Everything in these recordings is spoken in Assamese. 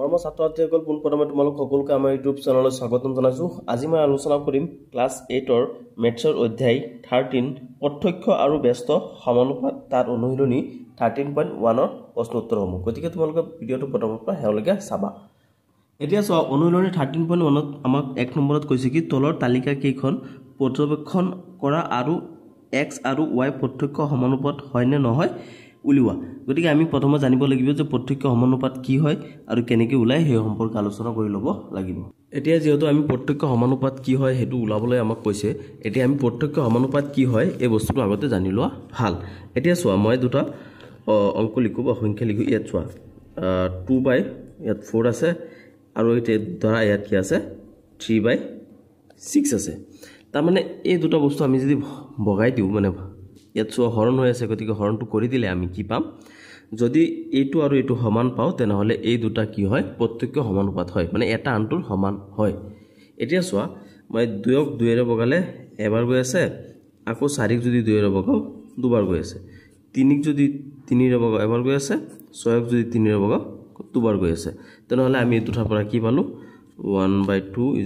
মৰমৰ ছাত্ৰ-ছাত্ৰীসকল পোনপ্ৰথমে তোমালোক সকলোকে আমাৰ ইউটিউব চেনেললৈ স্বাগতম জনাইছো। আজি মই আলোচনা কৰিম ক্লাছ 8ৰ মেথছৰ অধ্যায় 13 প্ৰত্যক্ষ আৰু ব্যস্ত সমানুপাত তাৰ অনুশীলনী 13.1ৰ প্ৰশ্ন উত্তৰসমূহ। গতিকে তোমালোকে ভিডিঅটো প্ৰথমৰ পৰা শেষলৈকে চাবা। এতিয়া চোৱা, অনুশীলনী 13.1ত আমাক 1 নম্বৰত কৈছে কি তলৰ তালিকা কেইখন পৰ্যবেক্ষণ কৰা আৰু x আৰু y প্ৰত্যক্ষ সমানুপাত হয় নে নহয় উলিওৱা। গতিকে আমি প্ৰথমে জানিব লাগিব যে প্ৰত্যক্ষ সমানুপাত কি হয় আৰু কেনেকৈ ওলায় সেই সম্পৰ্কে আলোচনা কৰি ল'ব লাগিব। এতিয়া যেহেতু আমি প্ৰত্যক্ষ সমানুপাত কি হয় সেইটো ওলাবলৈ আমাক কৈছে, এতিয়া আমি প্ৰত্যক্ষ সমানুপাত কি হয় এই বস্তুটো আগতে জানি লোৱা ভাল। এতিয়া চোৱা, মই দুটা অংক লিখোঁ বা সংখ্যা লিখোঁ। ইয়াত চোৱা 2/4 আছে আৰু এতিয়া ধৰা ইয়াত কি আছে 3/6 আছে। তাৰমানে এই দুটা বস্তু আমি যদি বগাই দিওঁ, মানে ইয়াত চোৱা হৰণ হৈ আছে, গতিকে হৰণটো কৰি দিলে আমি কি পাম, যদি এইটো আৰু এইটো সমান পাওঁ তেনেহ'লে এই দুটা কি হয় প্ৰত্যক্ষ সমানুপাত হয়, মানে এটা আনটোৰ সমান হয়। এতিয়া চোৱা, মই 2ক 2ৰে বগালে এবাৰ গৈ আছে, আকৌ 4ক যদি 2ৰে বগাওঁ দুবাৰ গৈ আছে, 3ক যদি 3ৰে বগাওঁ এবাৰ গৈ আছে, 6ক যদি 3ৰে বগাওঁ দুবাৰ গৈ আছে। তেনেহ'লে আমি এই দুটাৰ পৰা কি পালোঁ 1/2 =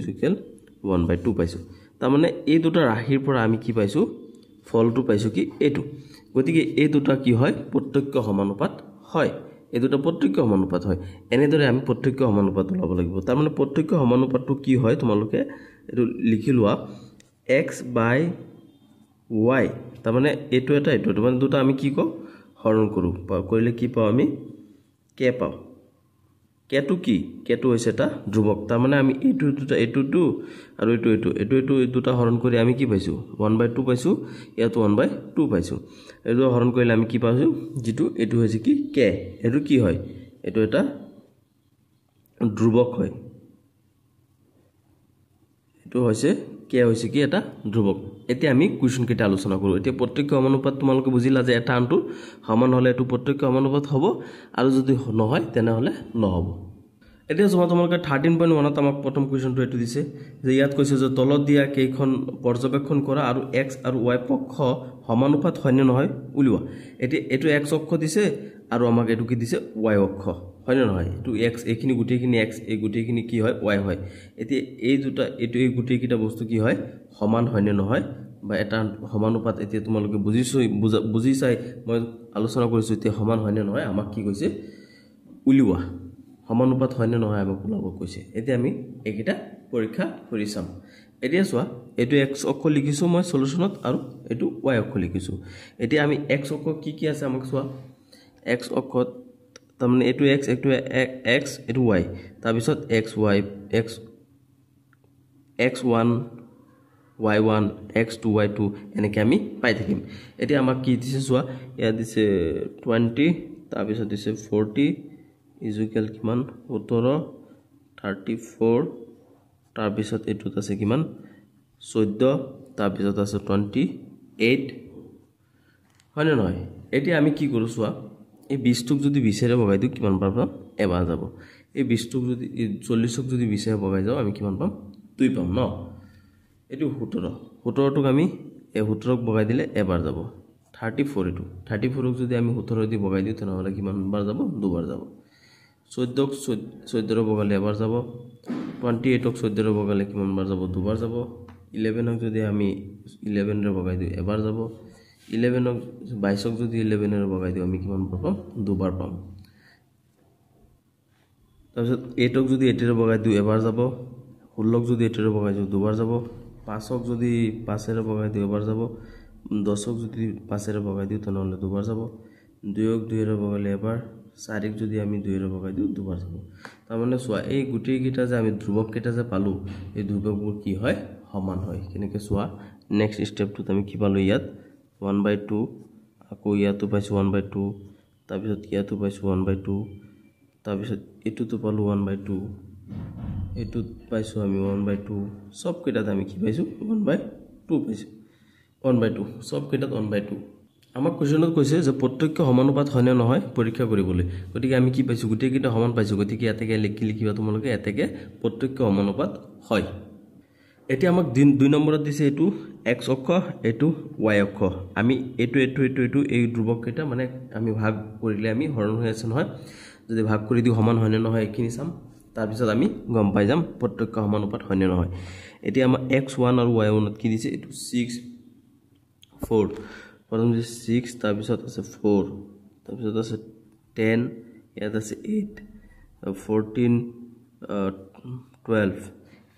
1/2 পাইছোঁ। তাৰমানে এই দুটা ৰাশিৰ পৰা আমি কি পাইছোঁ, ফলটো পাইছোঁ কি এইটো। গতিকে এই দুটা কি হয় প্ৰত্যক্ষ সমানুপাত হয়, এই দুটা প্ৰত্যক্ষ সমানুপাত হয়। এনেদৰে আমি প্ৰত্যক্ষ সমানুপাত ওলাব লাগিব। তাৰমানে প্ৰত্যক্ষ সমানুপাতটো কি হয় তোমালোকে এইটো লিখি লোৱা, x/y। তাৰমানে এইটো এটা এইটো এটা, মানে দুটা আমি কি কওঁ হৰণ কৰোঁ, কৰিলে কি পাওঁ আমি k পাওঁ। কেটো কি, কেটো হৈছে এটা ধ্ৰুৱক। তাৰমানে আমি এইটো দুটা এইটো আৰু এইটো দুটা হৰণ কৰি আমি কি পাইছোঁ 1/2 পাইছোঁ, ইয়াতো 1/2 পাইছোঁ। এইটো হৰণ কৰিলে আমি কি পাইছোঁ, যিটো এইটো হৈছে কি k, এইটো কি হয় এইটো এটা ধ্ৰুৱক হয়। এইটো হৈছে k হৈছে কি এটা ধ্ৰুৱক। এতিয়া আমি কুৱেশ্যন কেইটা আলোচনা কৰোঁ। এতিয়া প্ৰত্যক্ষ সমানুপাত তোমালোকে বুজিলা যে এটা আনটোৰ সমান হ'লে এইটো প্ৰত্যক্ষ সমানুপাত হ'ব, আৰু যদি নহয় তেনেহ'লে নহ'ব। এতিয়া তোমালোকে 13.1ত আমাক প্ৰথম কুৱেশ্যনটো এইটো দিছে যে ইয়াত কৈছে যে তলত দিয়া কেইখন পৰ্যবেক্ষণ কৰা আৰু x আৰু y পক্ষ সমানুপাত হয়নে নহয় উলিওৱা। এতিয়া এইটো x অক্ষ দিছে আৰু আমাক এইটো কি দিছে y অক্ষ, হয়নে নহয়। এইটো x, এইখিনি গোটেইখিনি x, এই গোটেইখিনি কি হয় y হয়। এতিয়া এই দুটা এইটো এই গোটেইকেইটা বস্তু কি হয় সমান হয়নে নহয়, বা এটা সমানুপাত এতিয়া তোমালোকে বুজি চাই মই আলোচনা কৰিছোঁ। এতিয়া সমান হয়নে নহয় আমাক কি কৈছে উলিওৱা, সমানুপাত হয়নে নহয় আমাক ওলাব কৈছে। এতিয়া আমি এইকেইটা পৰীক্ষা কৰি চাম। এতিয়া চোৱা, এইটো x অক্ষ লিখিছোঁ মই সলিউশ্যনত আৰু এইটো y অক্ষ লিখিছোঁ। এতিয়া আমি x অক্ষ কি কি আছে আমাক চোৱা, x অক্ষত তাৰমানে এইটো x, এইটো x, এইটো y, তাৰপিছত x1 y1 x2 y2 এনেকৈ আমি পাই থাকিম। এতিয়া আমাক কি দিছে চোৱা, ইয়াত দিছে 20, তাৰপিছত দিছে 40 = কিমান 17, 34, তাৰপিছত এইটোত আছে কিমান 14, তাৰপিছত আছে 28, হয়নে নহয়। এতিয়া আমি কি কৰোঁ চোৱা, এই 20টোক যদি 20ৰে বগাই দিওঁ কিমান পাম, এবাৰ যাব। এই 20টোক যদি 40ক যদি 20ৰে বগাই যাওঁ আমি কিমান পাম 2 পাম ন। এইটো 17টোক আমি এই 17ক বগাই দিলে এবাৰ যাব। 34, এইটো 34ক যদি আমি 17 দি বগাই দিওঁ তেনেহ'লে কিমান বাৰ যাব, দুবাৰ যাব। 14ক 14ৰে বগালে এবাৰ যাব। 28ক 14ৰে বগালে কিমান বাৰ যাব, দুবাৰ যাব। 11ক যদি আমি 11ৰে বগাই দিওঁ এবাৰ যাব। 22ক যদি 11ৰে বগাই দিওঁ আমি কিমান বাৰ পাম, দুবাৰ পাম। তাৰপিছত 8ক যদি 8ৰে বগাই দিওঁ এবাৰ যাব। 16ক যদি 8ৰে বগাই দিওঁ দুবাৰ যাব। 5ক যদি 5ৰে বগাই দিওঁ এবাৰ যাব। 10ক যদি 5ৰে বগাই দিওঁ তেনেহ'লে দুবাৰ যাব। 2ক 2ৰে বগালে এবাৰ। 4ক যদি আমি 2ৰে বগাই দিওঁ দুবাৰ যাব। তাৰমানে চোৱা, এই গোটেইকেইটা যে আমি ধ্ৰুৱককেইটা যে পালোঁ, এই ধ্ৰুৱকবোৰ কি হয় সমান হয়। কেনেকৈ চোৱা, নেক্সট ষ্টেপটোত আমি কি পালোঁ, ইয়াত 1/2, আকৌ ইয়াতো পাইছোঁ 1/2, তাৰপিছত ইয়াতো পাইছোঁ 1/2, তাৰপিছত এইটোতো পালোঁ 1/2, এইটোত পাইছোঁ আমি 1/2, চবকেইটাত আমি কি পাইছোঁ 1/2 পাইছোঁ। 1/2 চবকেইটাত 1/2। আমাক কুৱেশ্যনত কৈছে যে প্ৰত্যক্ষ সমানুপাত হয়নে নহয় পৰীক্ষা কৰিবলৈ। গতিকে আমি কি পাইছোঁ, গোটেইকেইটা সমান পাইছোঁ। গতিকে ইয়াতেকে লিখিবা তোমালোকে, ইয়াতেকে প্ৰত্যক্ষ সমানুপাত হয়। এতিয়া আমাক 2 নম্বৰত দিছে এইটো x অক্ষ, এইটো y অক্ষ। আমি এইটো এই ধ্ৰুৱককেইটা মানে আমি ভাগ কৰিলে আমি হৰণ হৈ আছে নহয়, যদি ভাগ কৰি দিওঁ সমান হয়নে নহয় এইখিনি চাম তাৰপিছত আমি গম পাই যাম প্ৰত্যক্ষ সমানুপাত হয়নে নহয় এতিয়া আমাৰ x1 আৰু y1 কি দিছে এটো 6 4 প্ৰথম যে 6 তাৰপিছত আছে 4 তাৰপিছত আছে 10 ইয়াত আছে 8 14 12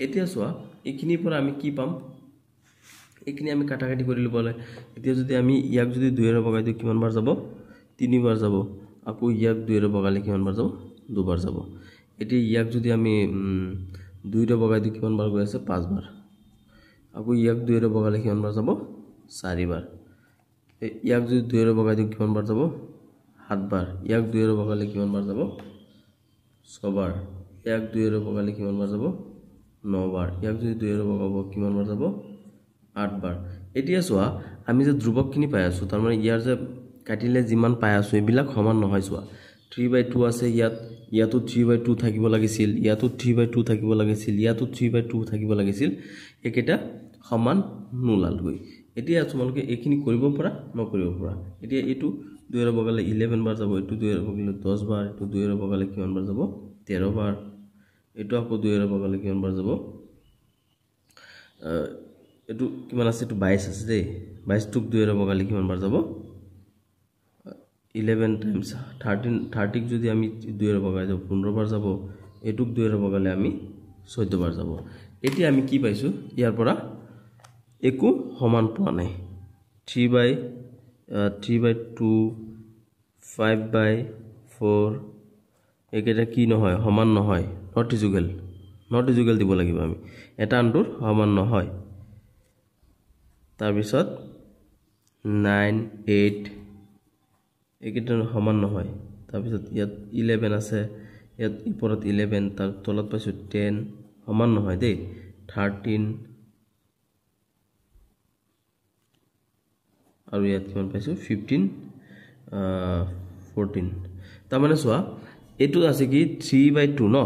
এতিয়া চোৱা এইখিনিৰ পৰা আমি কি পাম এইখিনি আমি কাটাকাটি কৰি লবলে এতিয়া যদি আমি ইয়াক যদি 2 এৰে বগাই দিও কিমান বাৰ যাব 3 বাৰ যাব আকৌ ইয়াক 2 এৰে বগালে কিমান বাৰ যাব 2 বাৰ যাব এতিয়া ইয়াক যদি আমি 2 এৰে বগাই দিও কিমান বাৰ গৈ আছে 5 বাৰ আকৌ ইয়াক 2 এৰে বগালে কিমান বাৰ যাব 4 বাৰ ইয়াক যদি 2 এৰে বগাই দিও কিমান বাৰ যাব 7 বাৰ ইয়াক 2 এৰে বগালে কিমান বাৰ যাব 6 বাৰ ইয়াক 2 এৰে বগালে কিমান বাৰ যাব 9 বাৰ ইয়াক যদি 2 এৰে বগাব কিমান বাৰ যাব 8 বাৰ এতিয়া চোৱা আমি যে ধ্ৰুৱকখিনি পাই আছো তাৰ মানে ইয়াৰ যে কাটিলে যিমান পাই আছো এবিলাক সমান নহয় চোৱা 3/2 আছে ইয়াতো 3/2 থাকিব লাগিছিল ইয়াতো 3/2 থাকিব লাগিছিল ইয়াতো 3/2 থাকিব লাগিছিল একেটা সমান নোলাল গৈ এতিয়া তোমালোকে এইখিনি কৰিব পৰা নকৰিব পৰা এতিয়া এটো 2 এৰে বগালে 11 বাৰ যাব এটো 2 এৰে বগালে 10 বাৰ এটো 2 এৰে বগালে কিমান বাৰ যাব 13 বাৰ এটো আকৌ 2 এৰে বগালে কিমান বাৰ যাব এটো কিমান আছে এটো 22 আছে দেই 22 টুক 2 এৰে বগালে কিমান বাৰ যাব 11 টাইমস 30 যদি আমি 2 এৰে বগাই যাও 15 বাৰ যাব এটুক 2 এৰে বগালে আমি 14 বাৰ যাব এতিয়া আমি কি পাইছো ইয়াৰ পৰা একো সমান পোৱা নাই 3/2 5/4 একেটা কি নহয় সমান নহয় নট ইজুগেল দিব লাগিব আমি এটা আনটোৰ সমান নহয় তাৰ পিছত 9 8 একেটা সমান নহয় তাৰ পিছত ইয়াত 11 আছে ইয়াত ওপৰত 11 তাৰ তলত পাইছো 10 সমান নহয় দেই 13 আৰু ইয়াত কিমান পাইছো 15 14 তাৰ মানে চোৱা এটো আছে কি 3/2 ন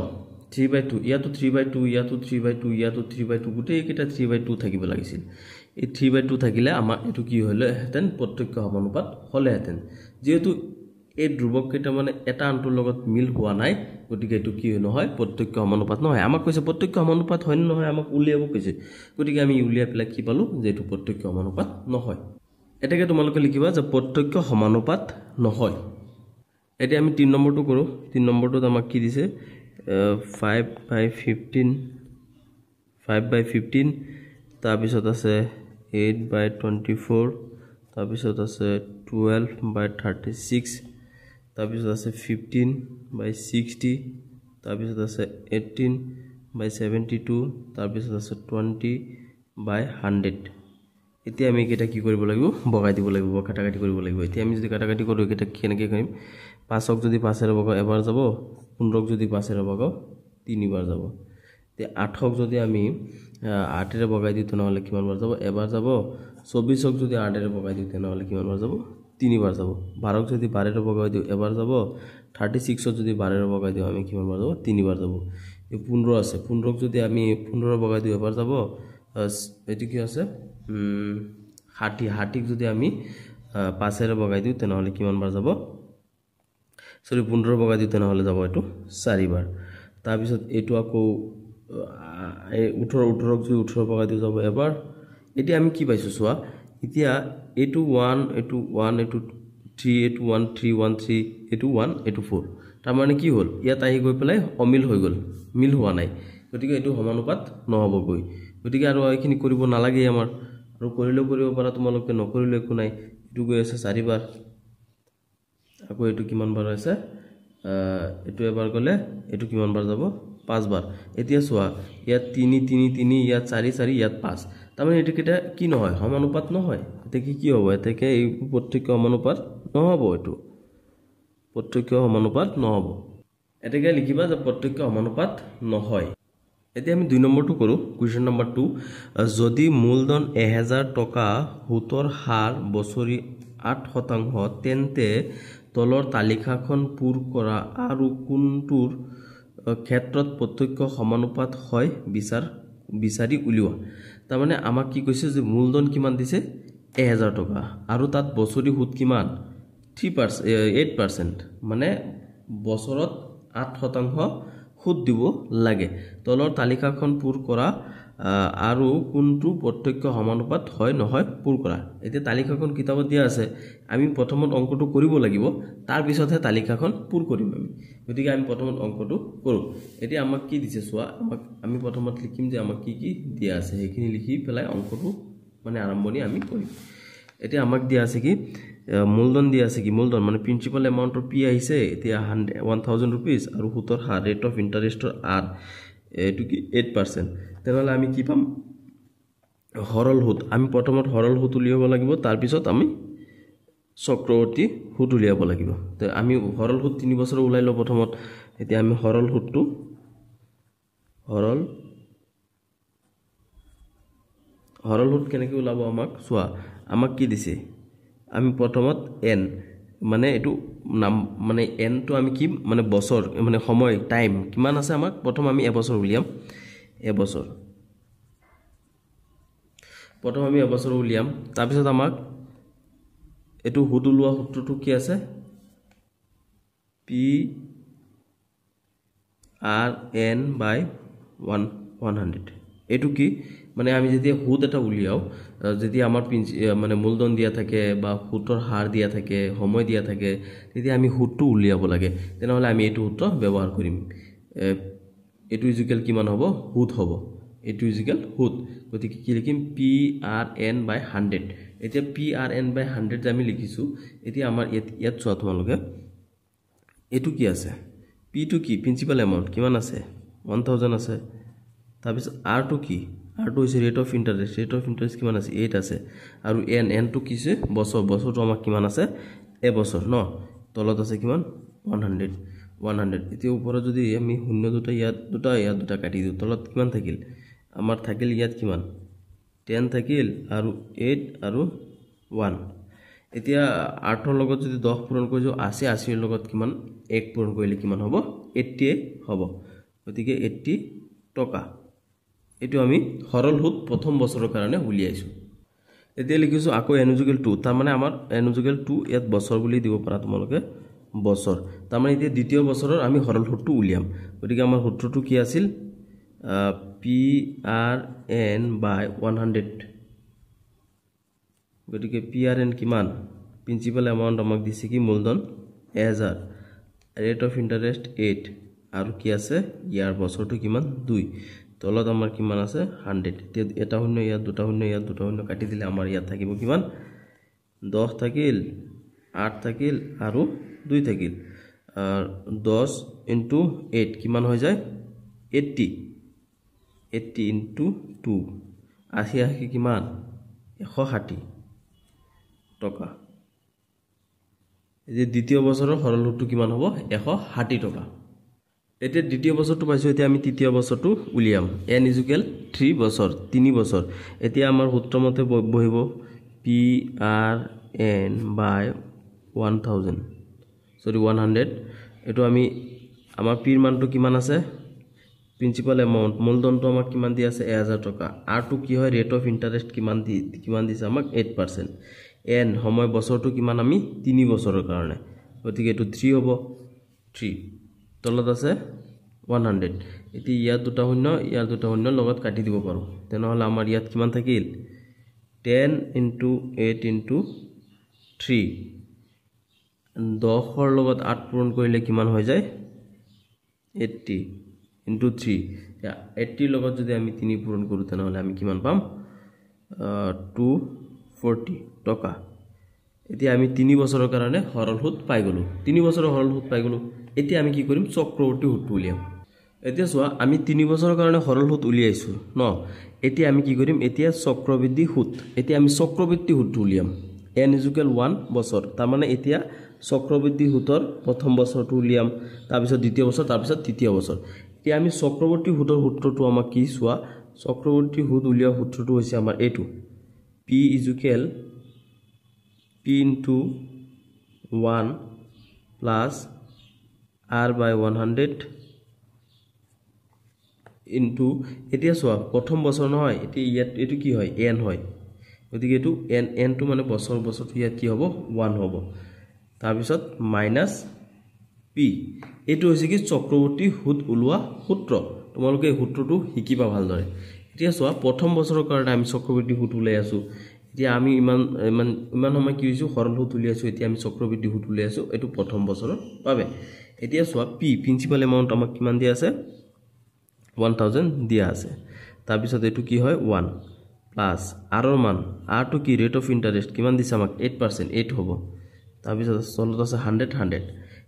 3/2 ইয়াতো 3/2 ইয়াতো 3/2 ইয়াতো 3/2 গুটেই কেটা 3/2 থাকিব লাগিছিল এই 3/2 থাকিলে আমাৰ এটো কি হলে হেতেন প্ৰত্যক্ষ সমানুপাত হলে হেতেন যেহেতু এই ধ্ৰুৱক কেটা মানে এটা আনটোৰ লগত মিল হোৱা নাই গতিকে এটো কি নহয় প্ৰত্যক্ষ সমানুপাত নহয় আমাক কৈছে প্ৰত্যক্ষ সমানুপাত হয় নহয় আমাক উলিয়াব কৈছে গতিকে আমি উলিয়া পেলাই কি পালো যে এটো প্ৰত্যক্ষ সমানুপাত নহয় এটাকে তোমালোকে লিখিবা যে প্ৰত্যক্ষ সমানুপাত নহয় এতিয়া আমি 3 নম্বৰটো কৰো 3 নম্বৰটোত আমাক কি দিছে 5/15 তাৰ পিছত আছে 8/24 তাৰ পিছত আছে 12/36 তাৰ পিছত আছে 15/60 তাৰ পিছত আছে 18/72 তাৰ পিছত আছে 20/100 এতিয়া আমি কেটা কি কৰিব লাগিব বগাই দিব লাগিব কাটাকাটি কৰিব লাগিব এতিয়া আমি যদি কাটাকাটি কৰো কেটা কেনেকৈ কৰিম 5ক যদি 5 এৰে বগাও এবাৰ যাব 15ক যদি 5 এৰে বগাও 3 বাৰ যাব তে 8ক যদি আমি 8 এৰে বগাই দিও তেনেহলে কিমান বাৰ যাব এবাৰ যাব 24ক যদি 8 এৰে বগাই দিও তেনেহলে কিমান বাৰ যাব 3 বাৰ যাব 12ক যদি 12 এৰে বগাই দিও এবাৰ যাব 36ক যদি 12 এৰে বগাই দিও আমি কিমান বাৰ যাব 3 বাৰ যাব এই 15 আছে 15ক যদি আমি 15 এৰে বগাই দিও এবাৰ যাব এটো কি আছে 60ক যদি আমি 5 এৰে বগাই দিও তেনেহলে কিমান বাৰ যাব সৰি 15 বগাই দিও তেনেহলে যাব এটো 4 বাৰ তাৰ পিছত এটো আকৌ 18ক যদি 18 বগাই দিও যাব এবাৰ এতিয়া আমি কি পাইছো সোয়া এতিয়া এটো 1 এটো 1 এটো 3 এটো 1 3 1 3 এটো 1 এটো 4 তাৰ মানে কি হল ইয়াত আহি গৈ পেলাই অমিল হৈ গল মিল হোৱা নাই গতিকে এটো সমানুপাত নহব গৈ গতিকে আৰু এইখিনি কৰিব নালাগে আমাৰ আৰু কৰিলেও কৰিব পাৰা তোমালোকে নকৰিলে একো নাই এটো গৈ আছে 4 বাৰ আকৌ এটো কিমান বাৰ আছে এটো এবাৰ গলে এটো কিমান বাৰ যাব 5 বাৰ এতিয়া চোৱা ইয়াত 3 3 3 ইয়াত 4 4 ইয়াত 5 তাৰ মানে এটো কেটা কি নহয় সমানুপাত নহয় এতে কি হ'ব এতেকে এই প্ৰত্যক্ষ সমানুপাত নহব এটো প্ৰত্যক্ষ সমানুপাত নহব এতেকে লিখিবা যে প্ৰত্যক্ষ সমানুপাত নহয় এতিয়া আমি 2 নম্বৰটো কৰো কোৱেশ্চন নম্বৰ 2 যদি মূলধন 1000 টকা সুতৰ হাৰ বছৰি 8% তেন্তে তলৰ তালিকাখন পূৰ কৰা আৰু কোনটোৰ ক্ষেত্ৰত প্ৰত্যক্ষ সমানুপাত হয় বিচাৰি উলিওৱা তাৰ মানে আমাক কি কৈছে যে মূলধন কিমান দিছে 1000 টকা আৰু তাত বছৰি সুত কিমান 8% মানে বছৰত 8% সুদ দিব লাগে তলৰ তালিকাখন পূৰ কৰা আৰু কোনটো প্ৰত্যক্ষ সমানুপাত হয় নহয় পূৰ কৰা এতিয়া তালিকাখন কিতাপত দিয়া আছে আমি প্ৰথমত অংকটো কৰিব লাগিব তাৰ পিছতহে তালিকাখন পূৰ কৰিম আমি গতিকে আমি প্ৰথমত অংকটো কৰো এতিয়া আমাক কি দিছে চোৱা আমি প্ৰথমত লিখিম যে আমাক কি দিয়া আছে সেইখিনি লিখি পেলাই অংকটো মানে আৰম্ভণি আমি কৰিম এতিয়া আমাক দিয়া আছে কি মূলধন দিয়া আছে কি মূলধন মানে প্ৰিন্সিপাল এমাউন্টৰ পি আহিছে এতিয়া 1000 रुपीस আৰু সুতৰ হাৰ ৰেট অফ ইন্টাৰেষ্টৰ আৰ এটো কি 8% তেনেহলে আমি কি পাম হৰল সুদ আমি প্ৰথমত হৰল সুদ উলিয়াব লাগিব তাৰ পিছত আমি চক্ৰবৰ্তী সুদ উলিয়াব লাগিব তো আমি হৰল সুদ 3 বছৰ উলাই ল প্ৰথমত এতিয়া আমি হৰল সুদটো হৰল সুদ কেনেকৈ উলাব আমাক চোৱা আমাক কি দিছে আমি প্ৰথমত n মানে এটো নাম মানে n তো আমি কি মানে বছৰ মানে সময় টাইম কিমান আছে আমাক প্ৰথম আমি এবছৰ উলিয়াম এবছৰ প্ৰথম আমি এবছৰ উলিয়াম তাৰ পিছত আমাক এটো সুদ উলোৱা সূত্ৰটো কি আছে p r n by 100 এটো কি মানে আমি যদি সুদ এটা উলিয়াও যদি আমাৰ মানে মূলধন দিয়া থাকে বা সুতৰ হাৰ দিয়া থাকে সময় দিয়া থাকে তেতিয়া আমি সুদটো উলিয়াব লাগে তেনেহলে আমি এটো সূত্ৰ ব্যৱহাৰ কৰিম এটো ইকুয়াল কিমান হ'ব সুদ হ'ব এটো ইকুয়াল সুদ গতিকে কি লিখিম p r n by 100 এতিয়া p r n by 100 আমি লিখিছো এতিয়া আমাৰ ইয়াত চোৱা তোমালোকে এটো কি আছে p টো কি প্ৰিন্সিপাল এমাউন্ট কিমান আছে 1000 আছে তাৰ পিছত r টো কি r টো হৈছে ৰেট অফ ইন্টাৰেস্ট কিমান আছে 8 আছে আৰু n টো কিছে বছৰটো আমাক কিমান আছে এবছৰ ন তলত আছে কিমান 100 এতিয়া ওপৰত যদি আমি শূন্য দুটা ইয়াত দুটা কাটি দিও তলত কিমান থাকিল আমাৰ থাকিল ইয়াত কিমান 10 থাকিল আৰু 8 আৰু 1 এতিয়া 8 ৰ লগত যদি 10 পূৰণ কৰি যাও 80 ৰ লগত কিমান 1 পূৰণ কৰিলে কিমান হ'ব 80 হ'ব গতিকে 80 টকা এটো আমি হৰল সুদ প্ৰথম বছৰৰ কাৰণে উলিয়াইছো এতিয়া লিখিছো আকৌ n = 2 তাৰ মানে আমাৰ n = 2 ইয়াত বছৰ বুলি দিব পাৰা তোমালোকে বছৰ তাৰ মানে এতিয়া দ্বিতীয় বছৰৰ আমি হৰল সুদটো উলিয়াম গতিকে আমাৰ সূত্ৰটো কি আছিল p r n by 100 গতিকে p r n কিমান প্ৰিন্সিপাল এমাউন্ট আমাক দিছে কি মূলধন 1000 ৰেট অফ ইন্টাৰেস্ট 8 আৰু কি আছে ইয়াৰ বছৰটো কিমান 2 তলত আমাৰ কিমান আছে 100 এটা শূন্য ইয়াত দুটা শূন্য কাটি দিলে আমাৰ ইয়াত থাকিব কিমান 10 থাকিল 8 থাকিল আৰু 2 থাকিল 10 * 8 কিমান হৈ যায় 80 * 2 80 কিমান 160 টকা এই দ্বিতীয় বছৰৰ হৰল সুদটো কিমান হ'ব 160 টকা এতিয়া দ্বিতীয় বছৰটো পাইছো এতিয়া আমি তৃতীয় বছৰটো উলিয়াম n = 3 বছৰ 3 বছৰ এতিয়া আমাৰ সূত্ৰ মতে বহিব p r n by 100 এটো আমি আমাৰ p ৰ মানটো কিমান আছে প্ৰিন্সিপাল এমাউন্ট মূলধনটো আমাক কিমান দি আছে 1000 টকা r টো কি হয় ৰেট অফ ইন্টাৰেস্ট কিমান দিছে আমাক 8% n সময় বছৰটো কিমান আমি 3 বছৰৰ কাৰণে গতিকে এটো 3 হ'ব 3 তলত আছে 100 এতিয়া ইয়াত দুটা শূন্য লগত কাটি দিব পাৰো তেনেহলে আমাৰ ইয়াত কিমান থাকিল 10 * 8 * 3 10 ৰ লগত 8 পূৰণ কৰিলে কিমান হৈ যায় 80 * 3 80 ৰ লগত যদি আমি 3 পূৰণ কৰো তেনেহলে আমি কিমান পাম 240 টকা এতিয়া আমি 3 বছৰৰ কাৰণে হৰল সুদ পাই গলো 3 বছৰৰ হৰল সুদ পাই গলো এতিয়া আমি কি কৰিম চক্ৰবৰ্তী সুদটো উলিয়াম এতিয়া চোৱা আমি 3 বছৰৰ কাৰণে হৰল সুদ উলিয়াইছো ন এতিয়া আমি কি কৰিম এতিয়া চক্ৰবৃদ্ধি সুদ এতিয়া আমি চক্ৰবৃদ্ধি সুদটো উলিয়াম n = 1 বছৰ তাৰ মানে এতিয়া চক্ৰবৃদ্ধি সুদৰ প্ৰথম বছৰটো উলিয়াম তাৰ পিছত দ্বিতীয় বছৰ তাৰ পিছত তৃতীয় বছৰ এতিয়া আমি চক্ৰবৰ্তী সুদৰ সূত্ৰটো আমাক কি চোৱা চক্ৰবৰ্তী সুদ উলিওৱা সূত্ৰটো হৈছে আমাৰ এটো p = p * 1 plus r by 100 into এতিয়া চোৱা প্ৰথম বছৰ নহয় এতিয়া ইয়াত এটো কি হয় n হয় গতিকে এটো n টো মানে বছৰটো ইয়াত কি হ'ব 1 হ'ব তাৰ পিছত মাইনাস পি এইটো হৈছে কি চক্ৰবৰ্তী সুদ ওলোৱা সূত্ৰ তোমালোকে এই সূত্ৰটো শিকিবা ভালদৰে এতিয়া চোৱা প্ৰথম বছৰৰ কাৰণে আমি চক্ৰবৰ্তী সুদ উলাই আছো এতিয়া আমি ইমান সময় কি হৈছো সৰল সুদ উলাই আছো এতিয়া আমি চক্ৰবৰ্তী সুদ উলাই আছো এটো প্ৰথম বছৰৰ বাবে এতিয়া চোৱা পি প্ৰিন্সিপাল এমাউন্ট আমাক কিমান দিয়া আছে 1000 দিয়া আছে তাৰ পিছত এটো কি হয় 1 প্লাস r ৰ মান r টু কি ৰেট অফ ইন্টাৰেস্ট কিমান দিছে আমাক 8% 8 হ'ব তাৰ পিছত চলত আছে 100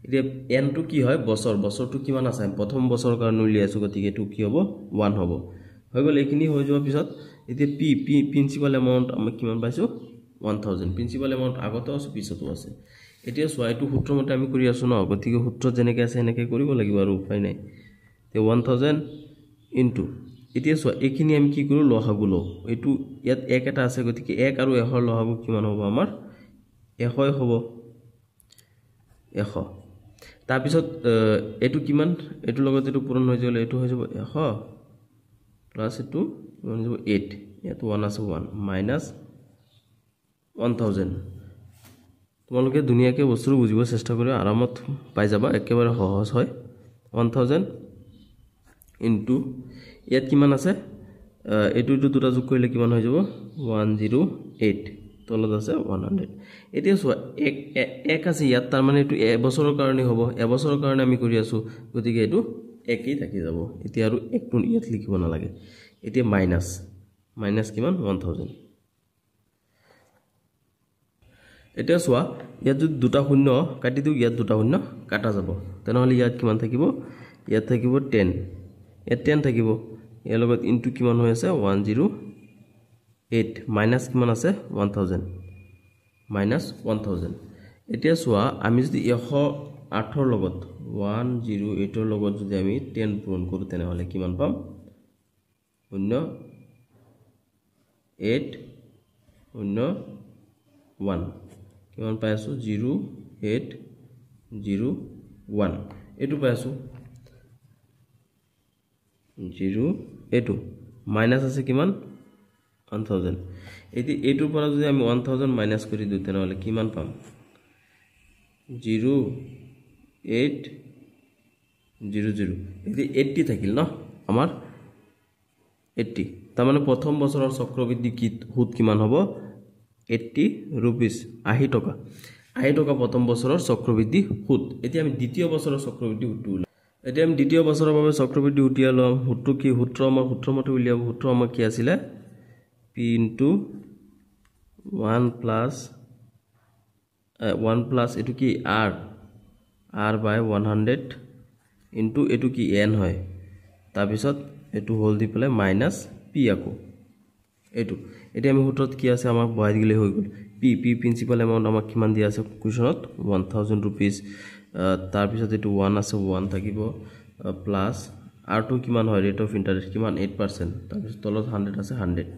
এতিয়া n টু কি হয় বছৰটো কিমান আছে প্ৰথম বছৰৰ কাৰণে উলিয়াই আছো গতিকে এটো কি হ'ব 1 হ'ব হৈ গল এইখিনি হৈ যোৱাৰ পিছত এতিয়া পি প্ৰিন্সিপাল এমাউন্ট আমি কিমান পাইছো 1000 প্ৰিন্সিপাল এমাউন্ট আগতে আছে পিছতো আছে এতিয়া সোয়া এটো সূত্ৰ মতে আমি কৰি আছো ন গতিকে সূত্ৰ যেনেকৈ আছে এনেকৈ কৰিব লাগিব আৰু উপায় নাই তে 1000 ইনটু এতিয়া সোয়া এইখিনি আমি কি কৰো লহাগু লও এটো ইয়াত এক এটা আছে গতিকে 1 আৰু 1 ৰ লহাগু কিমান হ'ব আমাৰ 100 হ'ব 100 তাৰ পিছত এটো কিমান এটো লগত এটো পূৰণ হৈ গলে এটো হৈ যাব 100 প্লাস এটো হৈ যাব 8 ইয়াত 1 আছে 1 মাইনাস 1000 তোমালোকে দুনিয়াকে বস্তু বুজিব চেষ্টা কৰি আৰামত পাই যাবা একেবাৰে সহজ হয় 1000 ইনটু ইয়াত কিমান আছে এটো দুটা যোগ কৰিলে কিমান হৈ যাব 108 তলত আছে 100 এতিয়া সোয়া এক আছে ইয়াত তাৰ মানে এটো এবছৰৰ কাৰণে হ'ব এবছৰৰ কাৰণে আমি কৰি আছো গতিকে এটো একই থাকি যাব এতিয়া আৰু একটো ইয়াত লিখিব না লাগে এতিয়া মাইনাস কিমান 1000 এতিয়া সোয়া ইয়াত যদি দুটা শূন্য কাটি দিও ইয়াত দুটা শূন্য কাটা যাব তেনেহলে ইয়াত কিমান থাকিব ইয়াত থাকিব 10 ইয়াত 10 থাকিব ইয়াৰ লগত ইনটু কিমান হৈ আছে 108 মাইনাস কিমান আছে 1000 মাইনাস 1000 এতিয়া সোয়া আমি যদি 108 ৰ লগত 108 ৰ লগত যদি আমি 10 পূৰণ কৰো তেনেহলে কিমান পাম 0801 কিমান পাই আছো 0801 এটো পাই আছো 08 মাইনাস আছে কিমান 1000 এতি এটোৰ পৰা যদি আমি 1000 মাইনাস কৰি দিও তেনেহলে কিমান পাম 0800 এতি 80 থাকিল ন আমাৰ 80 তাৰ মানে প্ৰথম বছৰৰ চক্ৰবৃদ্ধি সুদ কিমান হ'ব 80 rupees 80 টকা প্ৰথম বছৰৰ চক্ৰবৃদ্ধি সুদ এতিয়া আমি দ্বিতীয় বছৰৰ চক্ৰবৃদ্ধি সুদ উলিয়াম এতিয়া আমি দ্বিতীয় বছৰৰ বাবে চক্ৰবৃদ্ধি উলিয়াম সূত্ৰ কি সূত্ৰ মতে উলিয়াব সূত্ৰ আমাৰ কি আছিল p into 1 plus এটো কি r by 100 into এটো কি n হয় তাৰ পিছত এটো হোল দি পেলে মাইনাস p আকো এটো এতিয়া আমি সূত্ৰত কি আছে আমাক বহাই দিলে হৈ গল p প্ৰিন্সিপাল এমাউন্ট আমাক কিমান দিয়া আছে কোৱেশ্যনত 1000 rupees তাৰ পিছত এটো 1 আছে 1 থাকিব প্লাস r2 কিমান হয় ৰেট অফ ইন্টাৰেস্ট কিমান 8% তাৰ পিছত তলত 100 আছে 100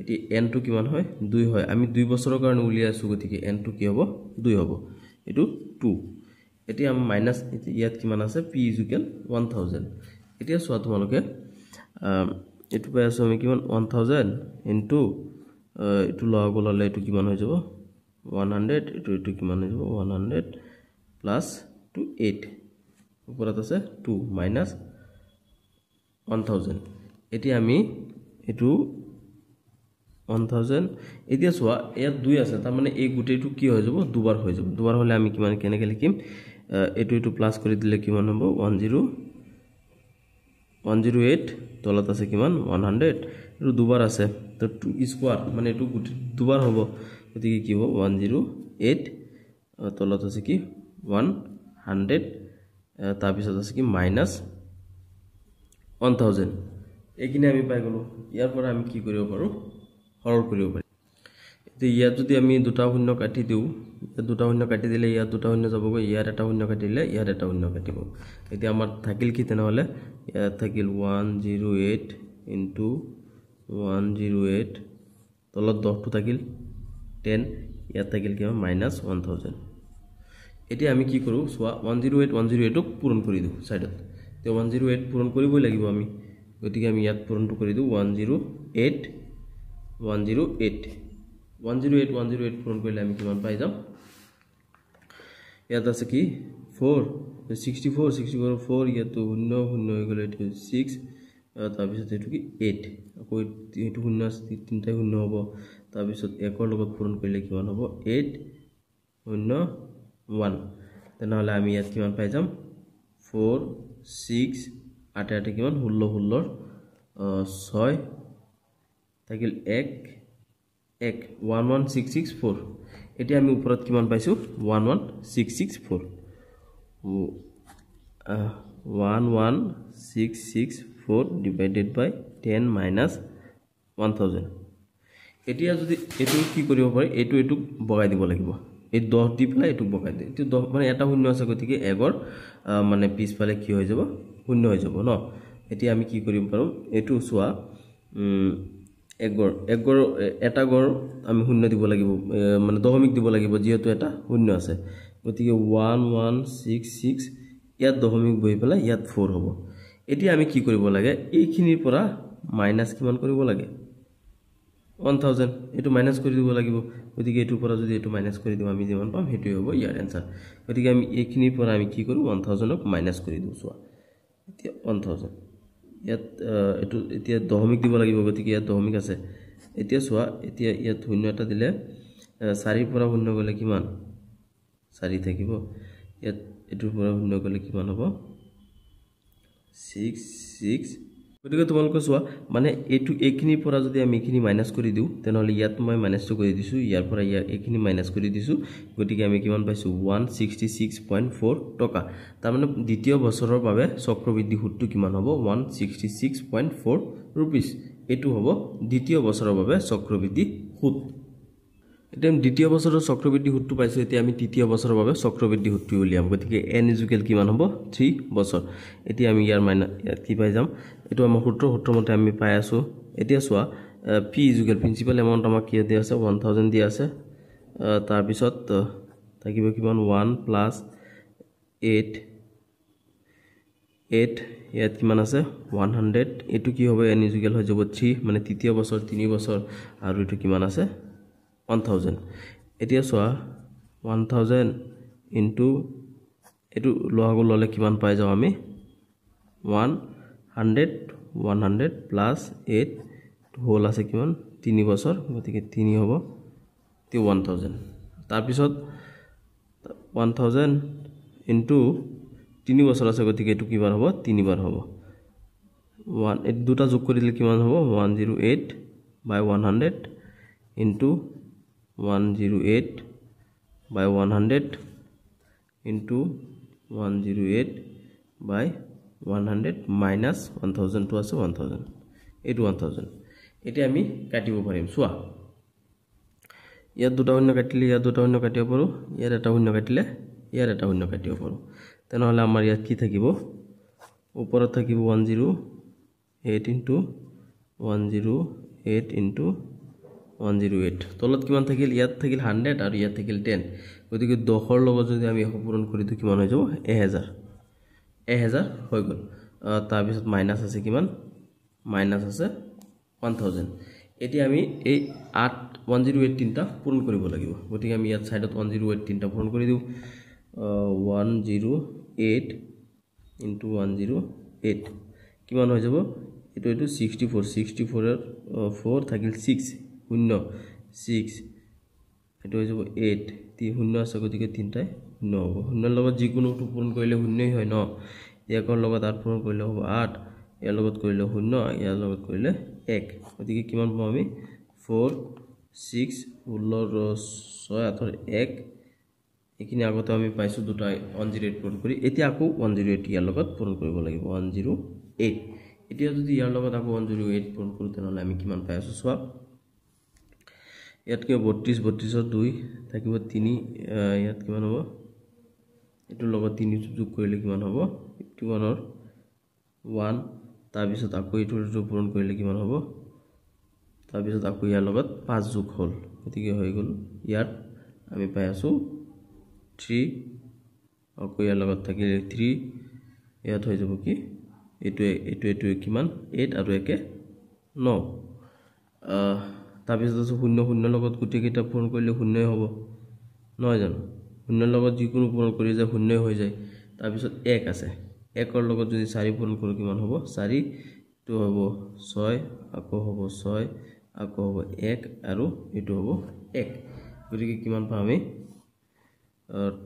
এটি n2 কিমান হয় 2 হয় আমি 2 বছৰৰ কাৰণে উলিয়াই আছো গতিকে n2 কি হ'ব 2 হ'ব এটো 2 এটি আমি মাইনাস ইয়াত কিমান আছে p = 1000 এতিয়া সোয়া তোমালোকে এটো পাই আছো আমি কিমান 1000 ইনটু এটো লগ ললে এটো কিমান হৈ যাব 100 এটো কিমান হৈ যাব 100 প্লাস 8 উপৰত আছে 2 মাইনাস 1000 এতিয়া আমি এটো 1000 এতিয়া সোয়া ইয়াত 2 আছে তাৰ মানে এই গুটেটো কি হৈ যাব দুবাৰ হৈ যাব দুবাৰ হলে আমি কিমান কেনেকৈ লিখিম এটো প্লাস কৰি দিলে কিমান হ'ব 108 তলত আছে কিমান 100 এটো দুবাৰ আছে তো 2 স্কয়াৰ মানে এটো গুটে দুবাৰ হ'ব গতিকে কি হ'ব 108 তলত আছে কি 100 তাৰ পিছত আছে কি মাইনাস 1000 এইখিনি আমি পাই গলো ইয়াৰ পৰা আমি কি কৰিব পাৰো সৰল কৰিব পাৰি এতিয়া ইয়াত যদি আমি দুটা শূন্য কাটি দিও দুটা শূন্য কাটি দিলে ইয়াত দুটা শূন্য যাবগৈ ইয়াত এটা শূন্য কাটি দিলে ইয়াত এটা শূন্য কাটিব এতিয়া আমাৰ থাকিল কি তেনেহলে ইয়াত থাকিল 108 into 108 তলত 10 টো থাকিল 10 ইয়াত থাকিল কি মাইনাস 1000 এতিয়া আমি কি কৰো সোয়া 108 ক পূৰণ কৰি দিও সাইডত তে 108 পূৰণ কৰিবই লাগিব আমি গতিকে আমি ইয়াত পূৰণটো কৰি দিও 108 পূৰণ কৰিলে আমি কিমান পাই যাম ইয়াত আছে কি 4 64 64 4 ইয়াতো 0 0 হৈ গ'লে এটো 6 তাৰ পিছত এটো কি 8 আকৌ এটো 0 তিনটা 0 হ'ব তাৰ পিছত 1 ৰ লগত পূৰণ কৰিলে কিমান হ'ব 8 0 1 তেনেহলে আমি ইয়াত কিমান পাই যাম 4 6 8 8 কিমান 16 16 6 থাকিল 1 1 11664 এতিয়া আমি ওপৰত কিমান পাইছো 11664 11664 divided by 10 minus 1000 এতিয়া যদি এটো কি কৰিব পাৰি এটো বগাই দিব লাগিব এই 10 দি পেলাই এটো বগাই দে এটো 10 মানে এটা শূন্য আছে গতিকে এগৰ মানে পিছফালে কি হৈ যাব শূন্য হৈ যাব ন এতিয়া আমি কি কৰিব পাৰো এটো সোৱা এগৰ এটা গৰ আমি শূন্য দিব লাগিব মানে দশমিক দিব লাগিব যেহেতু এটা শূন্য আছে গতিকে 1166 ইয়াত দশমিক বহি পেলাই ইয়াত 4 হ'ব এতিয়া আমি কি কৰিব লাগে এইখিনিৰ পৰা মাইনাস কিমান কৰিব লাগে 1000 এটো মাইনাস কৰি দিব লাগিব গতিকে এটোৰ পৰা যদি এটো মাইনাস কৰি দিও আমি যেমান পাম হেতুই হ'ব ইয়াৰ आंसर গতিকে আমি এইখিনিৰ পৰা আমি কি কৰো 1000 ক মাইনাস কৰি দিও সোৱা এতিয়া 1000 ইয়াত এটো এতিয়া দশমিক দিব লাগিব গতিকে ইয়াত দশমিক আছে এতিয়া সোৱা এতিয়া ইয়াত শূন্য এটা দিলে 4 ৰ পৰা শূন্য গলে কিমান 4 থাকিব ইয়াত এটোৰ পৰা শূন্য গলে কিমান হ'ব 6 6 গতিকে তোমালোকে সোৱা মানে এটো এইখিনিৰ পৰা যদি আমি এইখিনি মাইনাস কৰি দিও তেনেহলে ইয়াত মই মাইনাস কৰি দিছো ইয়াৰ পৰা ইয়াৰ এইখিনি মাইনাস কৰি দিছো গতিকে আমি কিমান পাইছো 166.4 টকা তাৰ মানে দ্বিতীয় বছৰৰ বাবে চক্ৰবৃদ্ধি সুদটো কিমান হ'ব 166.4 रुपीस এটো হ'ব দ্বিতীয় বছৰৰ বাবে চক্ৰবৃদ্ধি সুদ এতিয়া দ্বিতীয় বছৰৰ চক্ৰবৃদ্ধি সুদটো পাইছো এতিয়া আমি তৃতীয় বছৰৰ বাবে চক্ৰবৃদ্ধি সুদটো উলিয়াম গতিকে n ইকুৱেল কিমান হ'ব 3 বছৰ এতিয়া আমি ইয়াৰ মাইনাস কি পাই যাম এটো আমাৰ সূত্ৰ মতে আমি পাই আছো এতিয়া সোৱা p ইকুৱেল প্ৰিন্সিপাল এমাউন্ট আমাক কি দিয়া আছে 1000 দিয়া আছে তাৰ পিছত থাকিব কিমান 1 প্লাস 8 8 ইয়াত কিমান আছে 100 এটো কি হবে n ইকুৱেল হৈ যাব 3 মানে তৃতীয় বছৰ 3 বছৰ আৰু এটো কিমান আছে 1000 এতিয়া সোৱা 1000 ইনটু এটো লহাগু ললে কিমান পাই যাও আমি 100 প্লাস 8 হোল আছে কিমান 3 বছৰ গতিকে 3 হ'ব তি 1000 তাৰ পিছত 1000 ইনটু 3 বছৰ আছে গতিকে এটো কিমান হ'ব 3 বাৰ হ'ব 1 এট দুটা যোগ কৰিলে কিমান হ'ব 108 বাই 100 into 108 by 100 into 108 by 100 minus 1000 to আছে 1000 এটো 1000 এতিয়া আমি কাটিব পাৰিম সোৱা ইয়াত দুটা শূন্য কাটিলে ইয়াত দুটা শূন্য কাটিব পাৰো ইয়াত এটা শূন্য কাটিলে ইয়াত এটা শূন্য কাটিব পাৰো তেনেহলে আমাৰ ইয়াত কি থাকিব ওপৰত থাকিব 108 into 108 into 108 তলত কিমান থাকিল ইয়াত থাকিল 100 আৰু ইয়াত থাকিল 10 গতিকে 10 ৰ লগত যদি আমি পূৰণ কৰি দিও কিমান হৈ যাব 1000 হৈ গল তাৰ পিছত মাইনাস আছে কিমান মাইনাস আছে 1000 এতিয়া আমি এই 108 তিনটা পূৰণ কৰিব লাগিব গতিকে আমি ইয়াত সাইডত 108 তিনটা পূৰণ কৰি দিও 108 into 108 কিমান হৈ যাব এটো 64 এর 4 থাকিল 6 শূন্য 6 এটো হৈ যাব 8 তি শূন্য আছে গতিকে তিনটাই শূন্য হ'ব শূন্যৰ লগত যিকোনোটো পূৰণ কৰিলে শূন্যই হয় ন ইয়াকৰ লগত 8 পূৰণ কৰিলে হ'ব 8 ইয়াৰ লগত কৰিলে শূন্য ইয়াৰ লগত কৰিলে 1 গতিকে কিমান পাম আমি 4 6 16 6 8 1 এখিনি আগতে আমি পাইছো দুটা 108 পূৰণ কৰি এতিয়া আকৌ 108 ইয়াৰ লগত পূৰণ কৰিব লাগিব 108 এতিয়া যদি ইয়াৰ লগত আকৌ 108 পূৰণ কৰো তেনেহলে আমি কিমান পাই আছো সোৱা ইয়াত কি 32 32 ৰ 2 থাকিব 3 ইয়াত কিমান হ'ব এটো লগত 3 যোগ কৰিলে কিমান হ'ব 51 ৰ 1 তাৰ পিছত আকৌ এটো পূৰণ কৰিলে কিমান হ'ব তাৰ পিছত আকৌ ইয়াৰ লগত 5 যোগ হ'ল গতিকে হৈ গল ইয়াত আমি পাই আছো 3 আকৌ ইয়াৰ লগত থাকিলে 3 ইয়াত হৈ যাব কি এটো কিমান 8 আৰু 1 9 তাৰ পিছত শূন্য শূন্য লগত গুটি কেইটা পূৰণ কৰিলে শূন্যই হ'ব নহয় জানো শূন্যৰ লগত যিকোনো পূৰণ কৰি যায় শূন্যই হৈ যায় তাৰপিছত 1 আছে 1ৰ লগত যদি 4 পূৰণ কৰো কিমান হ'ব 4 টো হ'ব 6 আকৌ হ'ব 6 আকৌ হ'ব 1 আৰু এটো হ'ব 1 গতিকে কিমান পাম আমি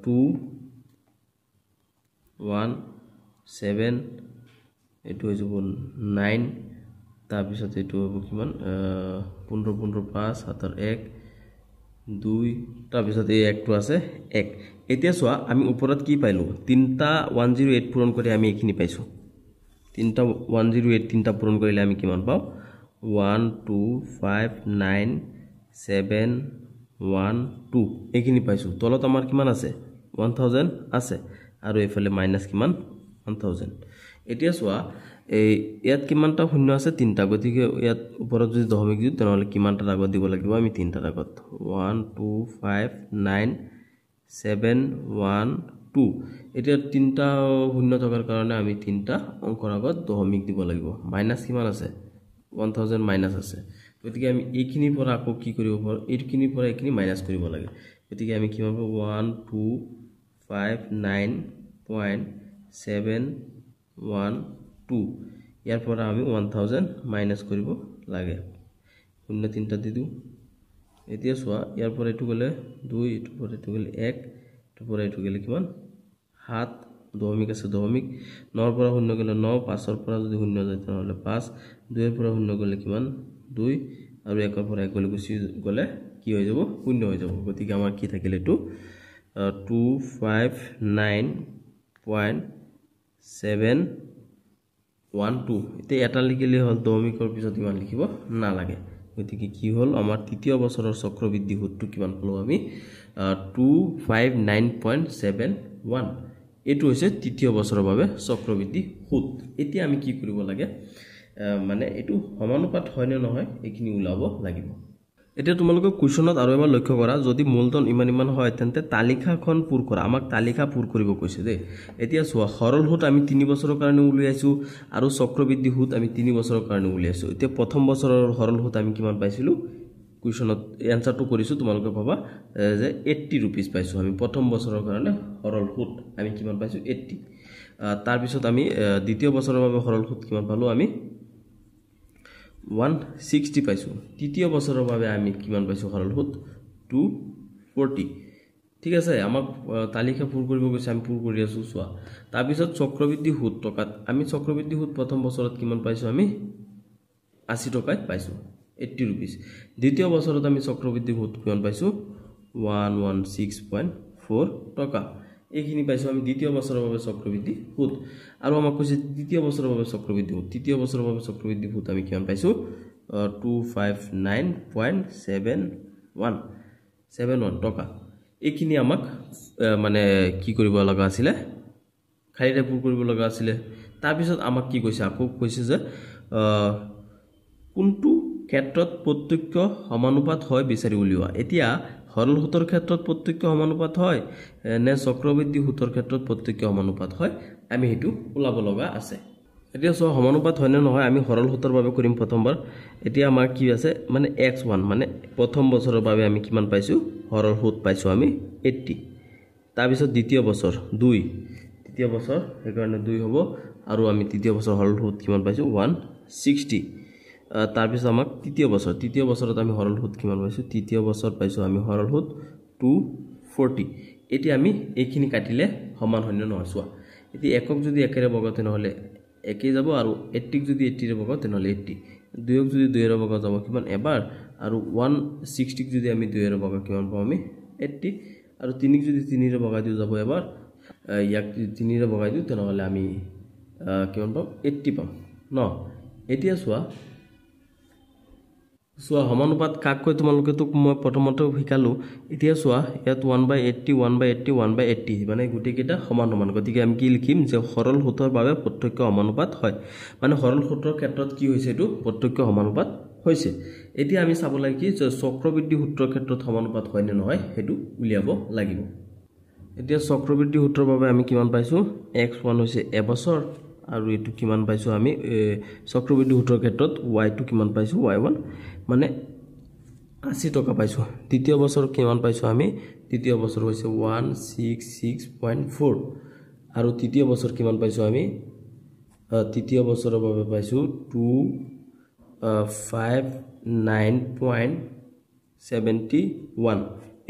2 1 7 এটো হৈ যাব 9 তাৰপিছত এটো হ'ব কিমান 15 15 5 7 1 2 তাৰপিছত এই 1 টো আছে 1 এতিয়া চোৱা আমি ওপৰত কি পাইলো তিনটা 108 পূৰণ কৰি আমি এখিনি পাইছো তিনটা 108 তিনটা পূৰণ কৰিলে আমি কিমান পাও 1 2 5 9 7 1 2 এখিনি পাইছো তলত আমাৰ কিমান আছে 1000 আছে আৰু এফালে মাইনাস কিমান 1000 এতিয়া চোৱা এই ইয়াত কিমানটা শূন্য আছে তিনটা গতিকে ইয়াত ওপৰত যদি দশমিক দিও তেনেহলে কিমানটা আগত দিব লাগিব আমি তিনটা আগত 1 2 5 9 7 1 2 এতিয়া তিনটা শূন্য থকাৰ কাৰণে আমি তিনটা অংকৰ আগত দশমিক দিব লাগিব মাইনাস কিমান আছে 1000 মাইনাস আছে গতিকে আমি এইখিনি পৰা আকৌ কি কৰিব পাৰো এইখিনি পৰা এইখিনি মাইনাস কৰিব লাগে গতিকে আমি কিমান পাব 1 2 5 9.7 1 2 ইয়াৰ পৰা আমি 1000 মাইনাস কৰিব লাগে শূন্য তিনটা দি দিও এতিয়া চোৱা ইয়াৰ পৰা এটো গলে 2 এটো পৰা এটো গলে 1 এটো পৰা এটো গলে কিমান 7 দশমিক আছে দশমিক 9 পৰা শূন্য গলে 9 5 ৰ পৰা যদি শূন্য যায় তাহলে 5 2 ৰ পৰা শূন্য গলে কিমান 2 আৰু 1 ৰ পৰা 1 গলে গুছি গলে কি হৈ যাব শূন্য হৈ যাব গতিকে আমাৰ কি থাকিলে এটো 259.712 এতিয়া এটা লিখিলে হল দশমিকৰ পিছত ইমান লিখিব না লাগে গতিকে কি হল আমাৰ তৃতীয় বছৰৰ চক্ৰবৃদ্ধি সুদটো কিমান পালো আমি 259.71 এটো হৈছে তৃতীয় বছৰৰ বাবে চক্ৰবৃদ্ধি সুদ এতিয়া আমি কি কৰিব লাগে মানে এটো সমানুপাত হয় নে নহয় এখিনি উলাব লাগিব এতিয়া তোমালোকে কোৱেশ্চনত আৰু এবাৰ লক্ষ্য কৰা যদি মূলধন ইমান হয় তেন্তে তালিকাখন পূৰ কৰা আমাক তালিকা পূৰ কৰিব কৈছে দে এতিয়া চোৱা সৰল সুদ আমি 3 বছৰৰ কাৰণে উলিয়াইছো আৰু চক্ৰবৃদ্ধি সুদ আমি 3 বছৰৰ কাৰণে উলিয়াইছো এতিয়া প্ৰথম বছৰৰ সৰল সুদ আমি কিমান পাইছিলো কোৱেশ্চনত এনসাৰটো কৰিছো তোমালোকে পাবা যে 80 रुपीस পাইছো আমি প্ৰথম বছৰৰ কাৰণে সৰল সুদ আমি কিমান পাইছো 80 তাৰ পিছত আমি দ্বিতীয় বছৰৰ বাবে সৰল সুদ কিমান পালো আমি 160 পাইছো তৃতীয় বছৰৰ বাবে আমি কিমান পাইছো সৰল সুদ 240 ঠিক আছে আমাক তালিকা পূৰ কৰিব কৈছে আমি পূৰ কৰি আছো চোৱা তাৰ পিছত চক্ৰবৃদ্ধি সুদ টকাত আমি চক্ৰবৃদ্ধি সুদ প্ৰথম বছৰত কিমান পাইছো আমি 80 টকাত পাইছো 80 रुपीस দ্বিতীয় বছৰত আমি চক্ৰবৃদ্ধি সুদ কিমান পাইছো 116.4 টকা এইখিনি পাইছো আমি দ্বিতীয় বছৰৰ বাবে চক্ৰবৃদ্ধি সুদ আৰু আমাক কৈছে তৃতীয় বছৰৰ বাবে চক্ৰবৃদ্ধি সুদ তৃতীয় বছৰৰ বাবে চক্ৰবৃদ্ধি সুদ আমি কিমান পাইছো 259.71 টকা এইখিনি আমাক মানে কি কৰিব লগা আছিল খালিৰে পূৰ কৰিব লগা আছিল তাৰ পিছত আমাক কি কৈছে আকৌ কৈছে যে কোনটো ক্ষেত্ৰত প্ৰত্যক্ষ সমানুপাত হয় বিচাৰি উলিওৱা এতিয়া সৰল সুতৰ ক্ষেত্ৰত প্ৰত্যক্ষ সমানুপাত হয় নে চক্ৰবৃদ্ধি সুতৰ ক্ষেত্ৰত প্ৰত্যক্ষ সমানুপাত হয় আমি হেতু উলাব লগা আছে এতিয়া সো সমানুপাত হয় নে নহয় আমি সৰল সুতৰ বাবে কৰিম প্ৰথমবাৰ এতিয়া আমাৰ কি আছে মানে x1 মানে প্ৰথম বছৰৰ বাবে আমি কিমান পাইছো সৰল সুত পাইছো আমি 80 তাৰ পিছত দ্বিতীয় বছৰ 2 তৃতীয় বছৰ সেইকাৰণে 2 হ'ব আৰু আমি তৃতীয় বছৰ সৰল সুত কিমান পাইছো 160 তাৰ পিছত আমাক তৃতীয় বছৰত আমি সৰল সুত কিমান পাইছো তৃতীয় বছৰ পাইছো আমি সৰল সুত 240 এতিয়া আমি এইখিনি কাটিলে সমান হয় নে নহয় চোৱা এতিয়া একক যদি একেৰে বগাও তেনেহলে একে যাব আৰু 80 ক যদি 80 ৰে বগাও তেনেহলে 80 দুয়ক যদি 2 ৰে বগাও যাব কিমান এবাৰ আৰু 160 ক যদি আমি 2 ৰে বগাও কিমান পাম আমি 80 আৰু 3 ক যদি 3 ৰে বগাই দিও যাব এবাৰ ইয়াক 3 ৰে বগাই দিও তেনেহলে আমি কিমান পাম 80 পাম ন এতিয়া চোৱা সমানুপাত কাক কয় তোমালোকে তো মই প্ৰথমতে শিকালো এতিয়া চোৱা ইয়াত 1/80 1/80 1/80 মানে গুটি কেটা সমান সমান গতিকে আমি কি লিখিম যে সৰল সুতৰ বাবে প্ৰত্যক্ষ সমানুপাত হয় মানে সৰল সুতৰ ক্ষেত্ৰত কি হৈছে এটো প্ৰত্যক্ষ সমানুপাত হৈছে এতিয়া আমি চাব লাগে কি যে চক্ৰবৃদ্ধি সূত্ৰৰ ক্ষেত্ৰত সমানুপাত হয় নে নহয় হেতু উলিয়াব লাগিব এতিয়া চক্ৰবৃদ্ধি সূত্ৰৰ বাবে আমি কিমান পাইছো x1 হৈছে এবছৰ আৰু এটো কিমান পাইছো আমি চক্ৰবৃদ্ধি সূত্ৰৰ ক্ষেত্ৰত y2 কিমান পাইছো y1 মানে 80 টকা পাইছো তৃতীয় বছৰ কিমান পাইছো আমি তৃতীয় বছৰ হৈছে 166.4 আৰু তৃতীয় বছৰ কিমান পাইছো আমি তৃতীয় বছৰৰ বাবে পাইছো 259.71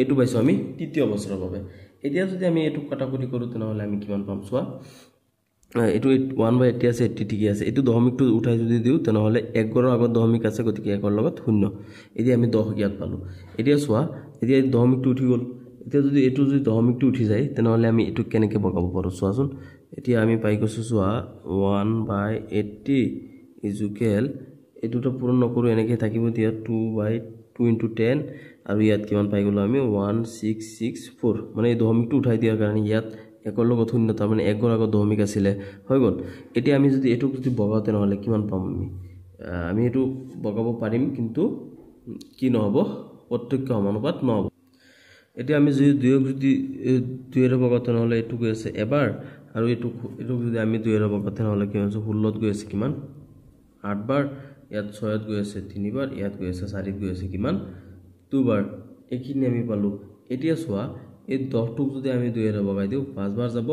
এটো পাইছো আমি তৃতীয় বছৰৰ বাবে এতিয়া যদি আমি এটো কাটাকুটি কৰো তেনেহলে আমি কিমান পাম সোৱা এটো 1/80 আছে 80 ঠিকই আছে এটো দশমিকটো উঠাই যদি দিও তেনেহলে 1 গৰৰ আগত দশমিক আছে গতিকে 1 ৰ লগত 0 এতিয়া আমি 10 জ্ঞাত পালো এতিয়া সোৱা এতিয়া দশমিকটো উঠি গল এতিয়া যদি এটো যদি দশমিকটো উঠি যায় তেনেহলে আমি এটো কেনেকৈ বগাব পাৰো সোৱাচোন এতিয়া আমি পাই গৈছো সোৱা 1/80 ইকুৱেল এটোটো পূৰণ নকৰো এনেকৈ থাকিব দিয়া 2/2 * 10 আৰু ইয়াত কিমান পাই গলো আমি 1664 মানে এই দশমিকটো উঠাই দিয়াৰ কাৰণে ইয়াত 1 ৰ লগত 0 তাৰ মানে 1 ৰ আগত দশমিক আছিলে হৈ গল এতিয়া আমি যদি এটো যদি বগাও তেনেহলে কিমান পাম আমি এটো বগাব পাৰিম কিন্তু কি নহব প্ৰত্যক্ষ সমানুপাত নহব এতিয়া আমি যদি 2 এৰ বগাও তেনেহলে এটো গৈ আছে এবাৰ আৰু এটো যদি আমি 2 এৰ বগাও তেনেহলে কি হৈছে 16 ত গৈ আছে কিমান 8 বাৰ ইয়াত 6 ত গৈ আছে 3 বাৰ ইয়াত গৈ আছে 4 ত গৈ আছে কিমান 2 বাৰ এখিনি আমি পালো এতিয়া সোৱা এই 10 টুক যদি আমি 2 এৰ বগাই দিও 5 বাৰ যাব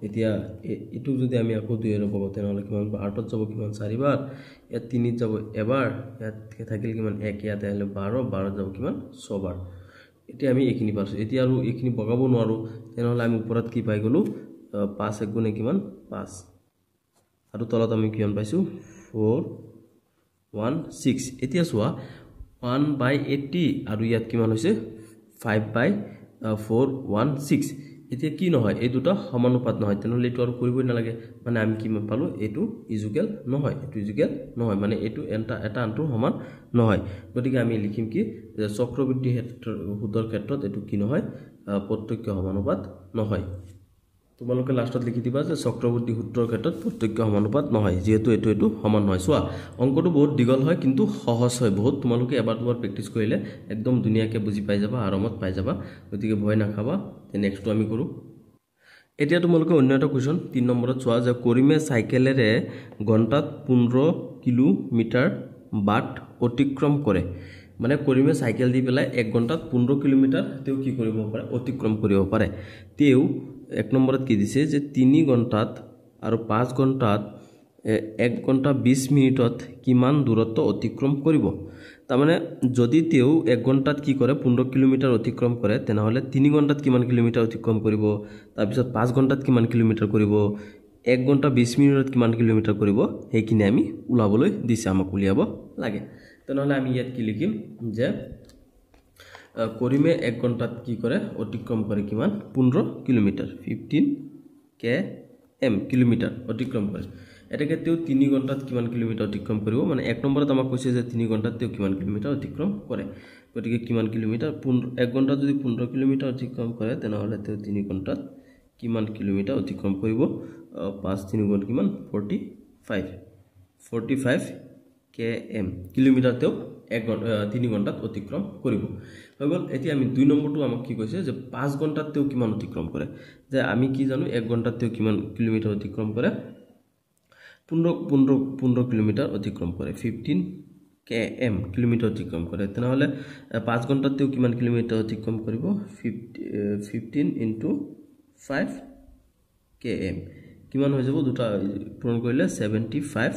এতিয়া এটো যদি আমি আকৌ 2 এৰ বগাও তেনেহলে কিমান 8 ত যাব কিমান 4 বাৰ ইয়াত 3 ত যাব এবাৰ ইয়াত থাকিল কিমান 1 ইয়াত আহিলে 12 12 যাব কিমান 6 বাৰ এতিয়া আমি এখিনি পাইছো এতিয়া আৰু এখিনি বগাব নোৱাৰো তেনেহলে আমি ওপৰত কি পাই গলো 5 এক গুণে কিমান 5 আৰু তলত আমি কিমান পাইছো 416 এতিয়া সোৱা 1/80 আৰু ইয়াত কিমান হৈছে 5/416 এতিয়া কি নহয় এই দুটা সমানুপাত নহয় তেনেহলে এটো আৰু কৰিবই নালাগে মানে আমি কি পালো এটো ইকুৱেল নহয় এটো ইকুৱেল নহয় মানে এটো এটা আনটোৰ সমান নহয় গতিকে আমি লিখিম কি যে চক্ৰবৃদ্ধি সূতৰ ক্ষেত্ৰত এটো কি নহয় প্ৰত্যক্ষ সমানুপাত নহয় তোমালোকে লাষ্টত লিখি দিবা যে চক্ৰবৃদ্ধি সূত্ৰৰ ক্ষেত্ৰত প্ৰত্যক্ষ সমানুপাত নহয় যেহেতু এটো সমান নহয় সোৱা অংকটো বহুত দীঘল হয় কিন্তু সহজ হয় বহুত তোমালোকে এবাৰ দুবাৰ প্ৰেক্টিস কৰিলে একদম ধুনিয়াকৈ বুজি পাই যাবা আৰামত পাই যাবা গতিকে ভয় নাখাবা তে নেক্সটটো আমি কৰো এতিয়া তোমালোকে অন্য এটা কোৱেশ্চন 3 নম্বৰত সোৱা যে কৰিমে সাইকেলেৰে ঘণ্টাত 15 কিলোমিটাৰ বাট অতিক্ৰম কৰে মানে কৰিমে সাইকেল দি পেলাই 1 ঘণ্টাত 15 কিলোমিটাৰ তেও কি কৰিব পাৰে অতিক্ৰম কৰিব পাৰে তেও 1 নম্বৰত কি দিছে যে 3 ঘণ্টাত আৰু 5 ঘণ্টাত 1 ঘণ্টা 20 মিনিটত কিমান দূৰত্ব অতিক্ৰম কৰিব তাৰ মানে যদি তেও 1 ঘণ্টাত কি কৰে 15 কিলোমিটাৰ অতিক্ৰম কৰে তেনেহলে 3 ঘণ্টাত কিমান কিলোমিটাৰ অতিক্ৰম কৰিব তাৰ পিছত 5 ঘণ্টাত কিমান কিলোমিটাৰ কৰিব 1 ঘণ্টা 20 মিনিটত কিমান কিলোমিটাৰ কৰিব হেকিনে আমি উলাবলৈ দিছে আমাক উলিয়াব লাগে তেনেহলে আমি ইয়াত কি লিখিম যে কৰিমে 1 ঘণ্টাত কি কৰে অতিক্ৰম কৰে কিমান 15 কিলোমিটাৰ 15 km কিলোমিটাৰ অতিক্ৰম কৰে এটাকে তেও 3 ঘণ্টাত কিমান কিলোমিটাৰ অতিক্ৰম কৰিব মানে 1 নম্বৰত আমাক কৈছে যে 3 ঘণ্টাত তেও কিমান কিলোমিটাৰ অতিক্ৰম কৰে গতিকে কিমান কিলোমিটাৰ 1 ঘণ্টাত যদি 15 কিলোমিটাৰ অতিক্ৰম কৰে তেনেহলে তেও 3 ঘণ্টাত কিমান কিলোমিটাৰ অতিক্ৰম কৰিব 5 3 গুণ কিমান 45 km কিলোমিটাৰ তেও 3 ঘণ্টাত অতিক্ৰম কৰিব হৈ গল এতিয়া আমি 2 নম্বৰটো আমাক কি কৈছে যে 5 ঘণ্টাত তেও কিমান অতিক্ৰম কৰে যে আমি কি জানো 1 ঘণ্টাত তেও কিমান কিলোমিটাৰ অতিক্ৰম কৰে 15 কিলোমিটাৰ অতিক্ৰম কৰে 15 km কিলোমিটাৰ অতিক্ৰম কৰে তেনেহলে 5 ঘণ্টাত তেও কিমান কিলোমিটাৰ অতিক্ৰম কৰিব 15 * 5 km কিমান হৈ যাব দুটা পূৰণ কৰিলে 75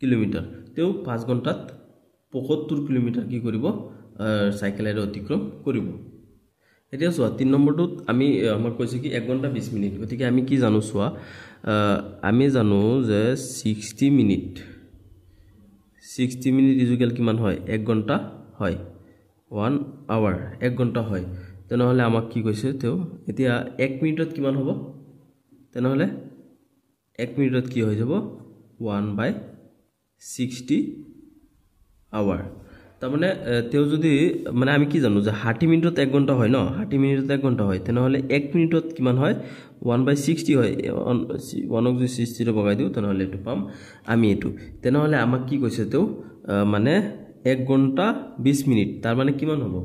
কিলোমিটাৰ তেও 5 ঘণ্টাত 75 কিলোমিটাৰ কি কৰিব সাইকেলেৰে অতিক্ৰম কৰিব এতিয়া সোৱা 3 নম্বৰটোত আমি আমাক কৈছে কি 1 ঘণ্টা 20 মিনিট গতিকে আমি কি জানো সোৱা আমি জানো যে 60 মিনিট ইকুৱেল কিমান হয় 1 ঘণ্টা হয় 1 আৱাৰ 1 ঘণ্টা হয় তেনেহলে আমাক কি কৈছে তেও এতিয়া 1 মিনিটত কিমান হ'ব তেনেহলে 1 মিনিটত কি হৈ যাব 1/60 আৱাৰ তাৰ মানে তেও যদি মানে আমি কি জানো যে 60 মিনিটত 1 ঘণ্টা হয় ন 60 মিনিটত 1 ঘণ্টা হয় তেনেহলে 1 মিনিটত কিমান হয় 1/60 হয় 1 ক যদি 60 ৰে বগাই দিও তেনেহলে এটো পাম আমি এটো তেনেহলে আমাক কি কৈছে তেও মানে 1 ঘণ্টা 20 মিনিট তাৰ মানে কিমান হ'ব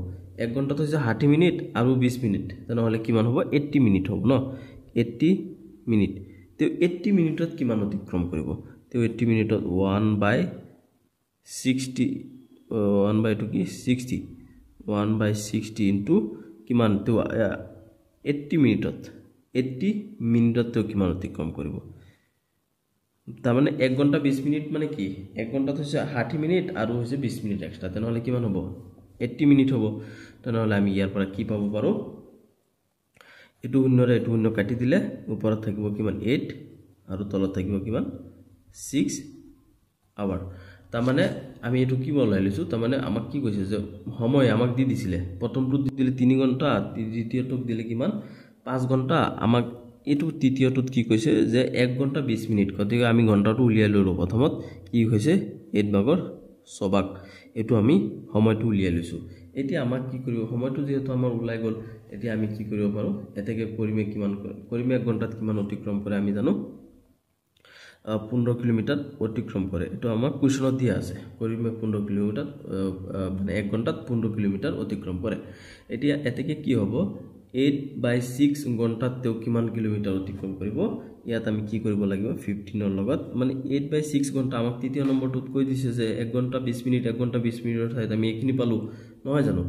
1 ঘণ্টাত হৈছে 60 মিনিট আৰু 20 মিনিট তেনেহলে কিমান হ'ব 80 মিনিট হ'ব ন 80 মিনিট তেও 80 মিনিটত কিমান অতিক্ৰম কৰিব তেও 80 মিনিটত 1/60 1/2 কি 60 1/60 ইনটু কিমান তো 80 মিনিটত 80 মিনিটত কিমান অতিক্ৰম কৰিব তাৰমানে 1 ঘণ্টা 20 মিনিট মানে কি 1 ঘণ্টাত হৈছে 60 মিনিট আৰু হৈছে 20 মিনিট এক্সট্ৰা তেনেহলে কিমান হ'ব 80 মিনিট হ'ব তেনেহলে আমি ইয়াৰ পৰা কি পাব পাৰো এটু শূন্য কাটি দিলে ওপৰত থাকিব কিমান 8 আৰু তলত থাকিব কিমান 6 আৱাৰ তাৰমানে আমি এটু কি বলাই লৈছো তাৰমানে আমাক কি কৈছে যে সময় আমাক দি দিছিলে প্ৰথমটো দিলে 3 ঘণ্টা দ্বিতীয়টোক দিলে কিমান 5 ঘণ্টা আমাক এটু তৃতীয়টোত কি কৈছে যে 1 ঘণ্টা 20 মিনিট গতিকে আমি ঘণ্টাটো উলিয়াই ললো প্ৰথমত কি হৈছে 8 ভাগৰ 6 ভাগ এটু আমি সময়টো উলিয়াই লৈছো এতিয়া আমাক কি কৰিব সময়টো যেহেতু আমাৰ উলাই গল এতিয়া আমি কি কৰিব পাৰো এতেকে পৰিমে কিমান পৰিমে 1 ঘণ্টাত কিমান অতিক্ৰম কৰে আমি জানো 15 কিলোমিটাৰ অতিক্ৰম কৰে এটা আমাৰ কোশ্চেনত দিয়া আছে পৰিমে 15 কিলোমিটার মানে 1 ঘণ্টাত 15 কিলোমিটার অতিক্রম করে এতিয়া এতেকে কি হ'ব 8/6 ঘণ্টাত তেও কিমান কিলোমিটার অতিক্রম কৰিব ইয়াত আমি কি কৰিব লাগিব 15 ৰ লগত মানে 8/6 ঘণ্টা আমাক তৃতীয় নম্বৰটোত কৈ দিছে যে 1 ঘণ্টা 20 মিনিট 1 ঘণ্টা 20 মিনিটৰ ঠাইত আমি এখিনি পালো নহয় জানো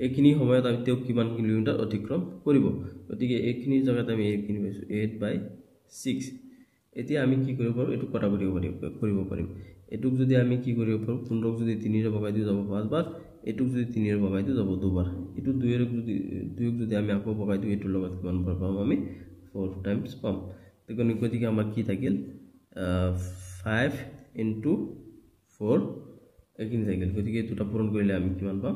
এখিনি সময়ত আমি তেও কিমান কিলোমিটার অতিক্ৰম কৰিব গতিকে এখিনি জায়গাত আমি এখিনি পাইছো 8/6 এতিয়া আমি কি কৰিব পাৰো এটু কটা কৰিব পাৰিম এটুক যদি আমি কি কৰিব পাৰো 15 যদি 3 ৰে ভগাই দিও যাব 5 বাৰ এটুক যদি 3 ৰে ভগাই দিও যাব 2 বাৰ এটু 2 ৰে যদি আমি আকৌ ভগাই দিও এটুৰ লগত কিমান বাৰ পাম আমি 4 টাইমস পাম দেখুন গতিকে আমাৰ কি থাকিল 5 into 4 একিন থাকিল গতিকে এটুটা পূৰণ কৰিলে আমি কিমান পাম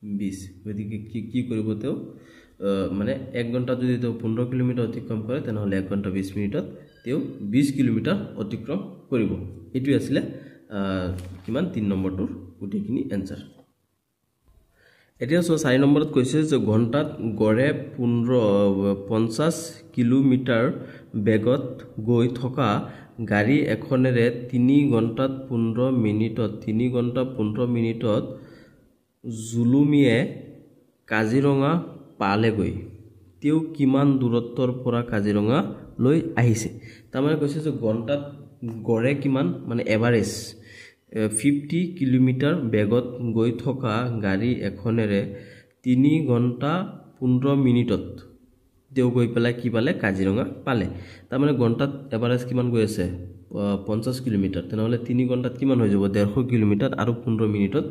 20 গতিকে কি কৰিব তেও মানে 1 ঘণ্টা যদি তেও 15 কিলোমিটাৰ অতিক্ৰম কৰে তেনহলে 1 ঘণ্টা 20 মিনিটত তেও 20 কিলোমিটাৰ অতিক্ৰম কৰিব এটু আছিল কিমান 3 নম্বৰটোৰ গুটিখিনি आंसर এতিয়া 4 নম্বৰত কৈছে যে ঘণ্টাত গড়ে 50 কিলোমিটাৰ বেগত গৈ থকা গাড়ী এখনেৰে 3 ঘণ্টাত 15 মিনিটত 3 ঘণ্টা 15 মিনিটত জুলুমিয়ে কাজিৰঙা পালেগৈ তেও কিমান দূৰত্বৰ পৰা কাজিৰঙা লৈ আহিছে তাৰমানে কৈছে যে ঘণ্টাত গড়ে কিমান মানে এভাৰেজ 50 কিলোমিটাৰ বেগত গৈ থকা গাড়ী এখনেৰে 3 ঘণ্টা 15 মিনিটত তেও গৈ পেলাই কি পালে কাজিৰঙা পালে তাৰমানে ঘণ্টাত এভাৰেজ কিমান গৈ আছে 50 কিলোমিটাৰ তেনেহলে 3 ঘণ্টাত কিমান হৈ যাব 150 কিলোমিটাৰ আৰু 15 মিনিটত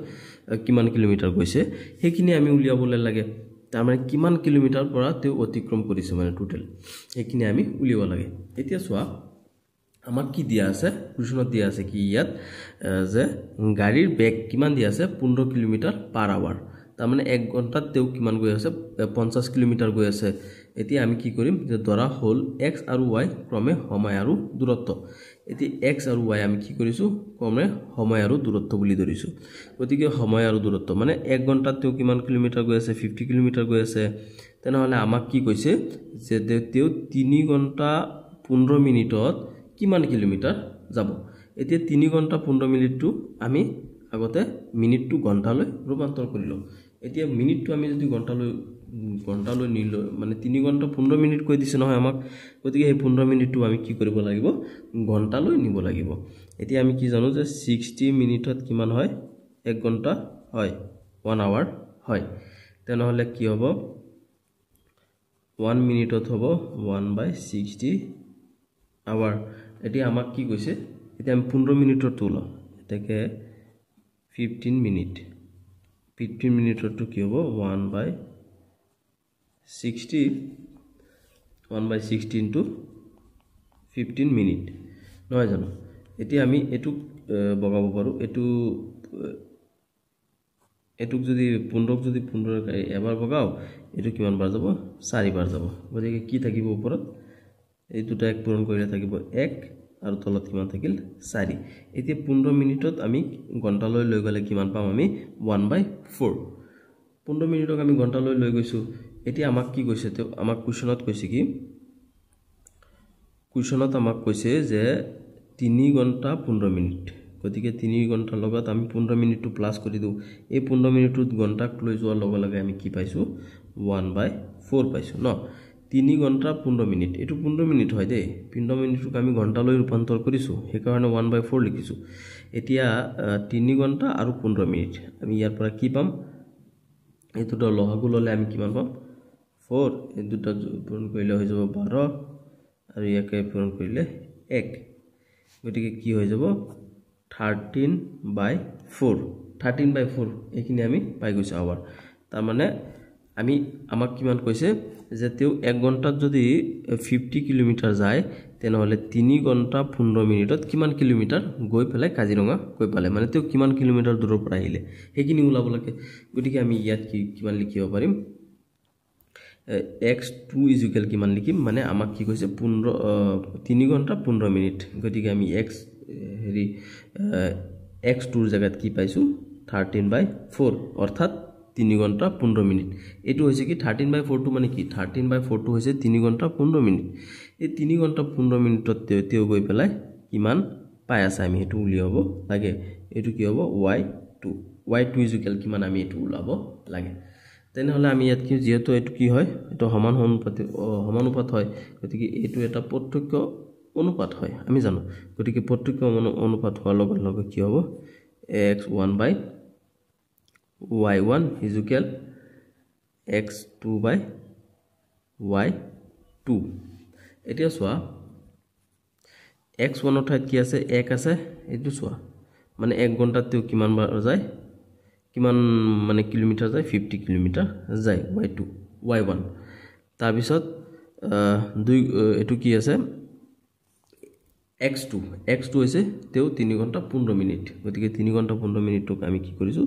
কিমান কিলোমিটাৰ গৈছে হেখিনি আমি উলিয়াবলৈ লাগে তাৰমানে কিমান কিলোমিটাৰ পৰা তেও অতিক্ৰম কৰিছে মানে টোটাল হেখিনি আমি উলিয়াব লাগে এতিয়া সোৱা আমাক কি দিয়া আছে কোশ্চেনত দিয়া আছে কি ইয়াত যে গাড়ীৰ বেগ কিমান দিয়া আছে 15 কিলোমিটাৰ পাৰ আৱাৰ তাৰমানে 1 ঘণ্টাত তেও কিমান গৈ আছে 50 কিলোমিটাৰ গৈ আছে এতিয়া আমি কি কৰিম যে ধৰা হল x আৰু y ক্ৰমে সময় আৰু দূৰত্ব এতি x আৰু y আমি কি কৰিছো ক্ৰমে সময় আৰু দূৰত্ব বুলি ধৰিছো গতিকে সময় আৰু দূৰত্ব মানে 1 ঘণ্টাত তেও কিমান কিলোমিটাৰ গৈ আছে 50 কিলোমিটাৰ গৈ আছে তেনেহলে আমাক কি কৈছে যে তেও 3 ঘণ্টা 15 মিনিটত কিমান কিলোমিটাৰ যাব এতিয়া 3 ঘণ্টা 15 মিনিটটো আমি আগতে মিনিটটো ঘণ্টালৈ ৰূপান্তৰ কৰিলো এতিয়া মিনিটটো আমি যদি ঘণ্টালৈ নিলো মানে 3 ঘণ্টা 15 মিনিট কৈ দিছে নহয় আমাক গতিকে এই 15 মিনিটটো আমি কি কৰিব লাগিব ঘণ্টালৈ নিব লাগিব এতিয়া আমি কি জানো যে 60 মিনিটত কিমান হয় 1 ঘণ্টা হয় 1 আৱাৰ হয় তেনেহলে কি হ'ব 1 মিনিটত হ'ব 1/60 আৱাৰ এতিয়া আমাক কি কৈছে এতিয়া আমি 15 মিনিটৰ তুল এটাকে 15 মিনিট 15 মিনিটৰ টু কি হ'ব 1/60 into 15 মিনিট নহয় জানো এতিয়া আমি এটু বগাব পাৰো এটুক যদি 15 যদি 15 এবাৰ বগাও এটু কিমান বাৰ যাব 4 বাৰ যাব গতিকে কি থাকিব ওপৰত এই দুটা এক পূৰণ কৰিলে থাকিব 1 আৰু তলত কিমান থাকিল 4 এতিয়া 15 মিনিটত আমি ঘণ্টালৈ লৈ গলে কিমান পাম আমি 1/4 15 মিনিটক আমি ঘণ্টালৈ লৈ গৈছো এতিয়া আমাক কি কৈছে তে আমাক কোশ্চেনত কৈছে কি কোশ্চেনত আমাক কৈছে যে 3 ঘণ্টা 15 মিনিট গতিকে 3 ঘণ্টাৰ লগত আমি 15 মিনিটটো প্লাস কৰি দিও এই 15 মিনিটত ঘণ্টাক লৈ যোৱাৰ লগে লগে আমি কি পাইছো 1/4 পাইছো ন 3 ঘণ্টা 15 মিনিট এটু 15 মিনিট হয় দে 15 মিনিটক আমি ঘণ্টালৈ ৰূপান্তৰ কৰিছো সেই কাৰণে 1/4 লিখিছো এতিয়া 3 ঘণ্টা আৰু 15 মিনিট আমি ইয়াৰ পৰা কি পাম এটুটো লহাগু ললে আমি কিমান পাম 4 এই দুটা পূরণ কৰিলে হৈ যাব 12 আৰু ইয়াকে পূৰণ কৰিলে 1 গতিকে কি হৈ যাব 13/4 13/4 এইখিনি আমি পাই গৈছো আৱাৰ তাৰ মানে আমি আমাক কিমান কৈছে যে তেও 1 ঘন্টাত যদি 50 কিলোমিটাৰ যায় তেনেহলে 3 ঘন্টা 15 মিনিটত কিমান কিলোমিটাৰ গৈ পেলাই কাজিৰঙা গৈ পালে মানে তেও কিমান কিলোমিটাৰ দূৰৰ পৰা আহিলে হেকিনি উলাব লাগে গতিকে আমি ইয়াত কিমান লিখিব পাৰিম x2 = কিমান লিখিম মানে আমাক কি কৈছে 3 ঘন্টা 15 মিনিট গতিকে আমি x2 ৰ জায়গাত কি পাইছো 13/4 অৰ্থাৎ 3 ঘন্টা 15 মিনিট এটো হৈছে কি 13/4 টো মানে কি 13/4 টো হৈছে 3 ঘন্টা 15 মিনিট এই 3 ঘন্টা 15 মিনিটত তেও গৈ পেলাই কিমান পাই আছে আমি হেতু উলিয়াব লাগে এটো কি হ'ব y2 = কিমান আমি এটো উলাব লাগে তেনেহলে আমি ইয়াত কি যেহেতু এটো কি হয় এটো সমানুপাত হয় গতিকে এটো এটা প্ৰত্যক্ষ অনুপাত হয় আমি জানো গতিকে প্ৰত্যক্ষ অনুপাত হোৱাৰ লগে লগে কি হ'ব x1/y1 = x2/y2 এতিয়া চোৱা x1 ৰ ঠাইত কি আছে 1 আছে এটো চোৱা মানে 1 ঘন্টাত তেও কিমান বাৰ যায় কিমান মানে কিলোমিটাৰ যায় 50 কিলোমিটাৰ যায় y1 তাৰ পিছত এটো কি আছে x2 হৈছে তেও 3 ঘন্টা 15 মিনিট গতিকে 3 ঘন্টা 15 মিনিটক আমি কি কৰিছো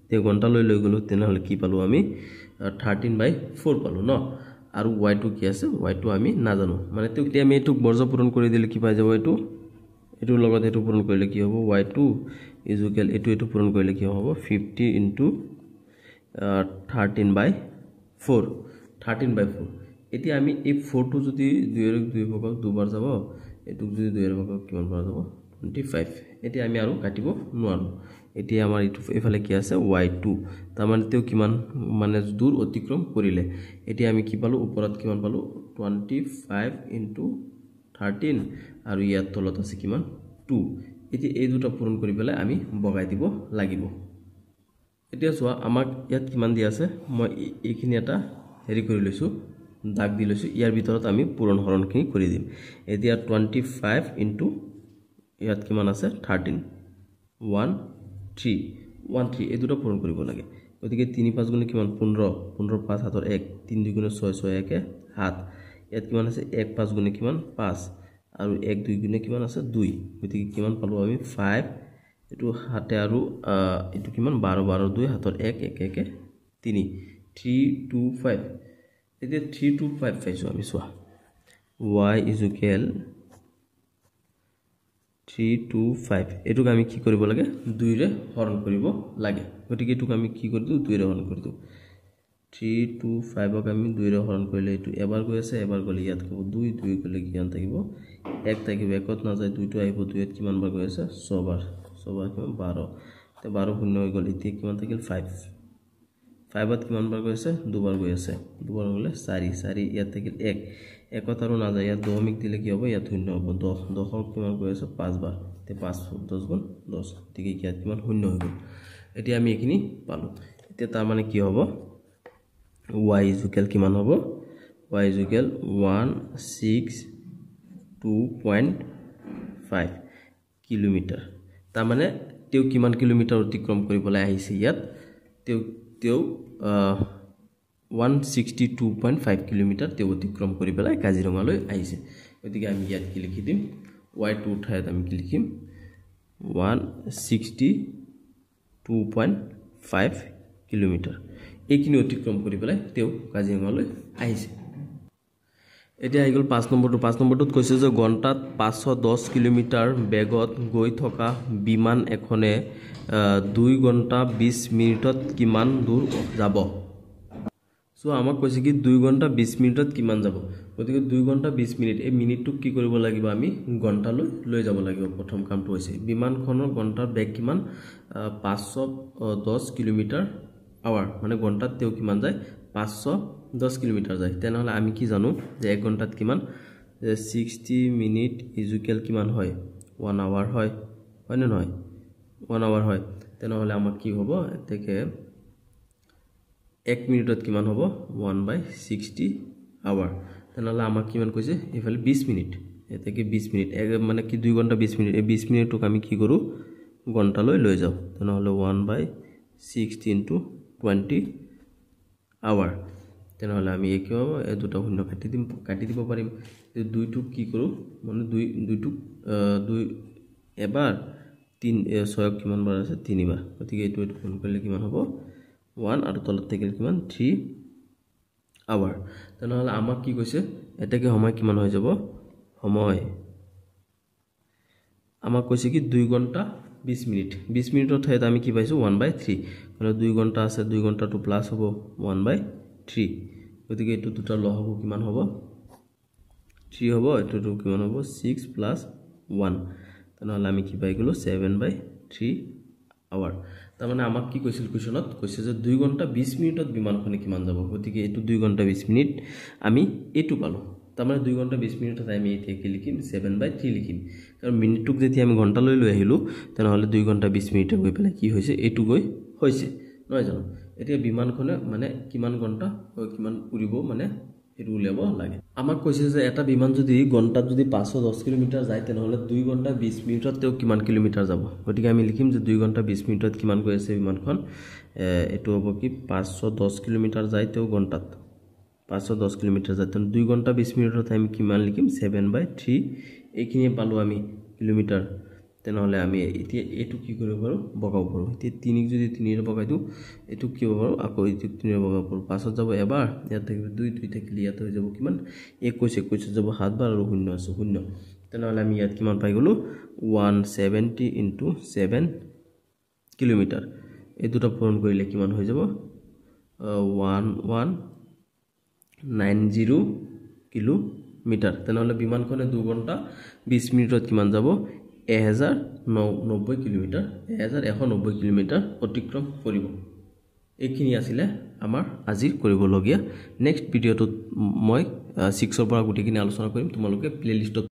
তেও ঘন্টা লৈ গলো তেনেহলে কি পালো আমি 13/4 পালো ন আৰু y2 কি আছে y2 আমি নাজানো মানে তেও কি আমি এটো বৰ্জ পূৰণ কৰি দিলে কি পাই যাব এটো লগত এটো পূৰণ কৰিলে কি হ'ব y2 = এটো পূৰণ কৰিলে কি হ'ব 50 * 13/4 এতিয়া আমি এই 4 টো যদি 2 ৰ 2 ভাগত দুবাৰ যাব এটো যদি 2 ৰ ভাগত কিমান বাৰ যাব 25 এতিয়া আমি আৰু কাটিব নোৱাৰো এতিয়া আমাৰ এটো এফালে কি আছে y2 তাৰ মানে তেও কিমান মানে দূৰ অতিক্ৰম কৰিলে এতিয়া আমি কি পালো ওপৰত কিমান পালো 25 * 13 আৰু ইয়াত তলত আছে কিমান 2 এতিয়া এই দুটা পূৰণ কৰি পেলাই আমি বগাই দিব লাগিব এতিয়া চোৱা আমাক ইয়াত কিমান দি আছে মই এইখিনি এটা হেৰি কৰি লৈছো দাগ দি লৈছো ইয়াৰ ভিতৰত আমি পূৰণ হৰণখিনি কৰি দিম এতিয়া 25 * ইয়াত কিমান আছে 13 13 এই দুটা পূৰণ কৰিব লাগে গতিকে 3 5 গুণে কিমান 15 15 5 হাতৰ 1 3 2 গুণে 6 6 1 7 ইয়াত কিমান আছে 1 5 গুণে কিমান 5 আৰু 1 2 গুণে কিমান আছে 2 গতিকে কিমান পালো আমি 5 এটো হাতে আৰু এটো কিমান 12 12 2 হাতৰ 1 1 1 3 3 2 5 এতিয়া 3 2 5 পাইছো আমি চোৱা y = 3 2 5 এটুক আমি কি কৰিব লাগে 2 ৰে হৰণ কৰিব লাগে গতিকে এটুক আমি কি কৰি দিও 2 ৰে হৰণ কৰি দিও 3 2 5 ক আমি 2 ৰে হৰণ কৰিলে এটো এবাৰ গৈ আছে এবাৰ গলে ইয়াত কব 2 2 গলে কিমান থাকিব 1 থাকিব 1ত না যায় 2 টো আহিব 2 ত কিমান বাৰ গৈ আছে 6 বাৰ কিমান 12 তে 12 শূন্য হৈ গল এতিয়া কিমান থাকিল 5 5ত কিমান বাৰ গৈ আছে দুবাৰ গৈ আছে দুবাৰ গলে 4 ইয়াত থাকিল 1 1ত আৰু না যায় ইয়াত 2 মিক দিলে কি হ'ব ইয়াত শূন্য হ'ব 10 ৰ কিমান গৈ আছে 5 বাৰ তে 5 10 গুণ 10 ঠিক ইয়াত কিমান শূন্য হৈ গল এতিয়া আমি এখিনি পালো এতিয়া তাৰ মানে কি হ'ব y = কিমান হ'ব y = 162.5 কিলোমিটাৰ তাৰ মানে তেও কিমান কিলোমিটাৰ অতিক্ৰম কৰিবলৈ আহিছে ইয়াত তেও 162.5 কিলোমিটাৰ তেও অতিক্ৰম কৰি পেলাই কাজিৰঙালৈ আহিছে গতিকে আমি ইয়াত কি লিখি দিম y2 ঠাইত আমি কি লিখিম 162.5 কিলোমিটাৰ এইখিনি অতিক্ৰম কৰি পেলাই তেও কাজিৰঙালৈ আহিছে এতিয়া আহি গল 5 নম্বৰটোত কৈছে যে ঘণ্টাত 510 কিলোমিটাৰ বেগত গৈ থকা বিমান এখনে 2 ঘণ্টা 20 মিনিটত কিমান দূৰ যাব সো আমাক কৈছে কি 2 ঘণ্টা 20 মিনিটত কিমান যাব গতিকে 2 ঘণ্টা 20 মিনিট এই মিনিটটো কি কৰিব লাগিব আমি ঘণ্টালৈ লৈ যাব লাগিব প্ৰথম কামটো হৈছে বিমানখনৰ ঘণ্টাৰ বেগ কিমান 510 কিলোমিটাৰ আৱাৰ মানে ঘণ্টাত তেও কিমান যায় 510 কিলোমিটাৰ যায় তেনেহলে আমি কি জানো যে 1 ঘণ্টাত কিমান 60 মিনিট = কিমান হয় 1 আৱাৰ হয় না নহয় 1 আৱাৰ হয় তেনেহলে আমাক কি হ'ব এতেকে 1 মিনিটত কিমান হ'ব 1/60 আৱাৰ তেনেহলে আমাক কিমান কৈছে এফালে 20 মিনিট এতেকে 20 মিনিট মানে কি 2 ঘন্টা 20 মিনিট এই 20 মিনিটক আমি কি কৰো ঘন্টালৈ লৈ যাও তেনেহলে 1/60 into 20 আৱাৰ তেনেহলে আমি কি হ'ব এই দুটা শূন্য কাটি দিব পাৰিম এই দুইটো কি কৰো মানে দুইটো দুই এবাৰ 3 6 কিমান বাৰ আছে 3 বাৰ গতিকে এইটো গুণ কৰিলে কিমান হ'ব 1 আৰু তলত থাকিলে কিমান 3 আৱাৰ তেনেহলে আমাক কি কৈছে এটাকে সময় কিমান হৈ যাব সময় আমাক কৈছে কি 2 ঘন্টা 20 মিনিট 20 মিনিটৰ ঠাইত আমি কি পাইছো 1/3 মানে 2 ঘন্টা আছে 2 ঘন্টাটো প্লাস হ'ব 1/3 গতিকে এটো দুটা ল হ'ব কিমান হ'ব 3 হ'ব এটো কিমান হ'ব 6 + 1 তেনেহলে আমি কি পাই গলো 7/3 আৱাৰ তাৰ মানে আমাক কি কৈছিল কোৱেশ্চনত কৈছে যে 2 ঘন্টা 20 মিনিটত বিমানখনে কিমান যাব গতিকে এটো 2 ঘন্টা 20 মিনিট আমি এটো পালো তাৰ মানে 2 ঘন্টা 20 মিনিটত আমি এতে কি লিখিম 7/3 লিখিম কাৰণ মিনিটক যদি আমি ঘন্টা লৈ আহিলো তেনেহলে 2 ঘন্টা 20 মিনিটে গৈ পেলাই কি হৈছে এটো গৈ হৈছে নহয় জানো এতিয়া বিমানখনে মানে কিমান ঘন্টা কিমান উৰিব মানে এটো উলিয়াব লাগে আমাক কৈছে যে এটা বিমান যদি ঘন্টাত যদি 510 কিলোমিটাৰ যায় তেনেহলে 2 ঘন্টা 20 মিনিটত তেও কিমান কিলোমিটাৰ যাব গতিকে আমি লিখিম যে 2 ঘন্টা 20 মিনিটত কিমান গৈ আছে বিমানখন এটো হ'ব কি 510 কিলোমিটাৰ যায় তেও ঘন্টাত 510 কিলোমিটাৰ যায় 2 ঘন্টা 20 মিনিটত আমি কিমান লিখিম 7/3 এইখিনি পালো আমি কিলোমিটাৰ তেনেহলে আমি এতিয়া এটো কি কৰিব পাৰো বগাব পাৰো এতিয়া 3 যদি 3 ৰে বগাই দিও এটো কি হ'ব পাৰো আকৌ এটো 3 ৰে বগাব পাৰো 5ত যাব এবাৰ ইয়াত থাকিব 2 থাকিলে ইয়াত হৈ যাব কিমান 21 যাব 7 বাৰ আৰু 0 আছে 0 তেনেহলে আমি ইয়াত কিমান পাই গলো 170 * 7 কিলোমিটাৰ এই দুটা পূৰণ কৰিলে কিমান হৈ যাব 1190 কিলোমিটাৰ তেনেহলে বিমানখনে 2 ঘন্টা 20 মিনিটত কিমান যাব 1090 কিলোমিটাৰ 1190 কিলোমিটাৰ অতিক্ৰম কৰিব এইখিনি আছিল আমাৰ আজিৰ কৰিবলগীয়া নেক্সট ভিডিওটো মই 6 ৰ পৰা গুটিখিনি আলোচনা কৰিম তোমালোকে প্লেলিষ্টত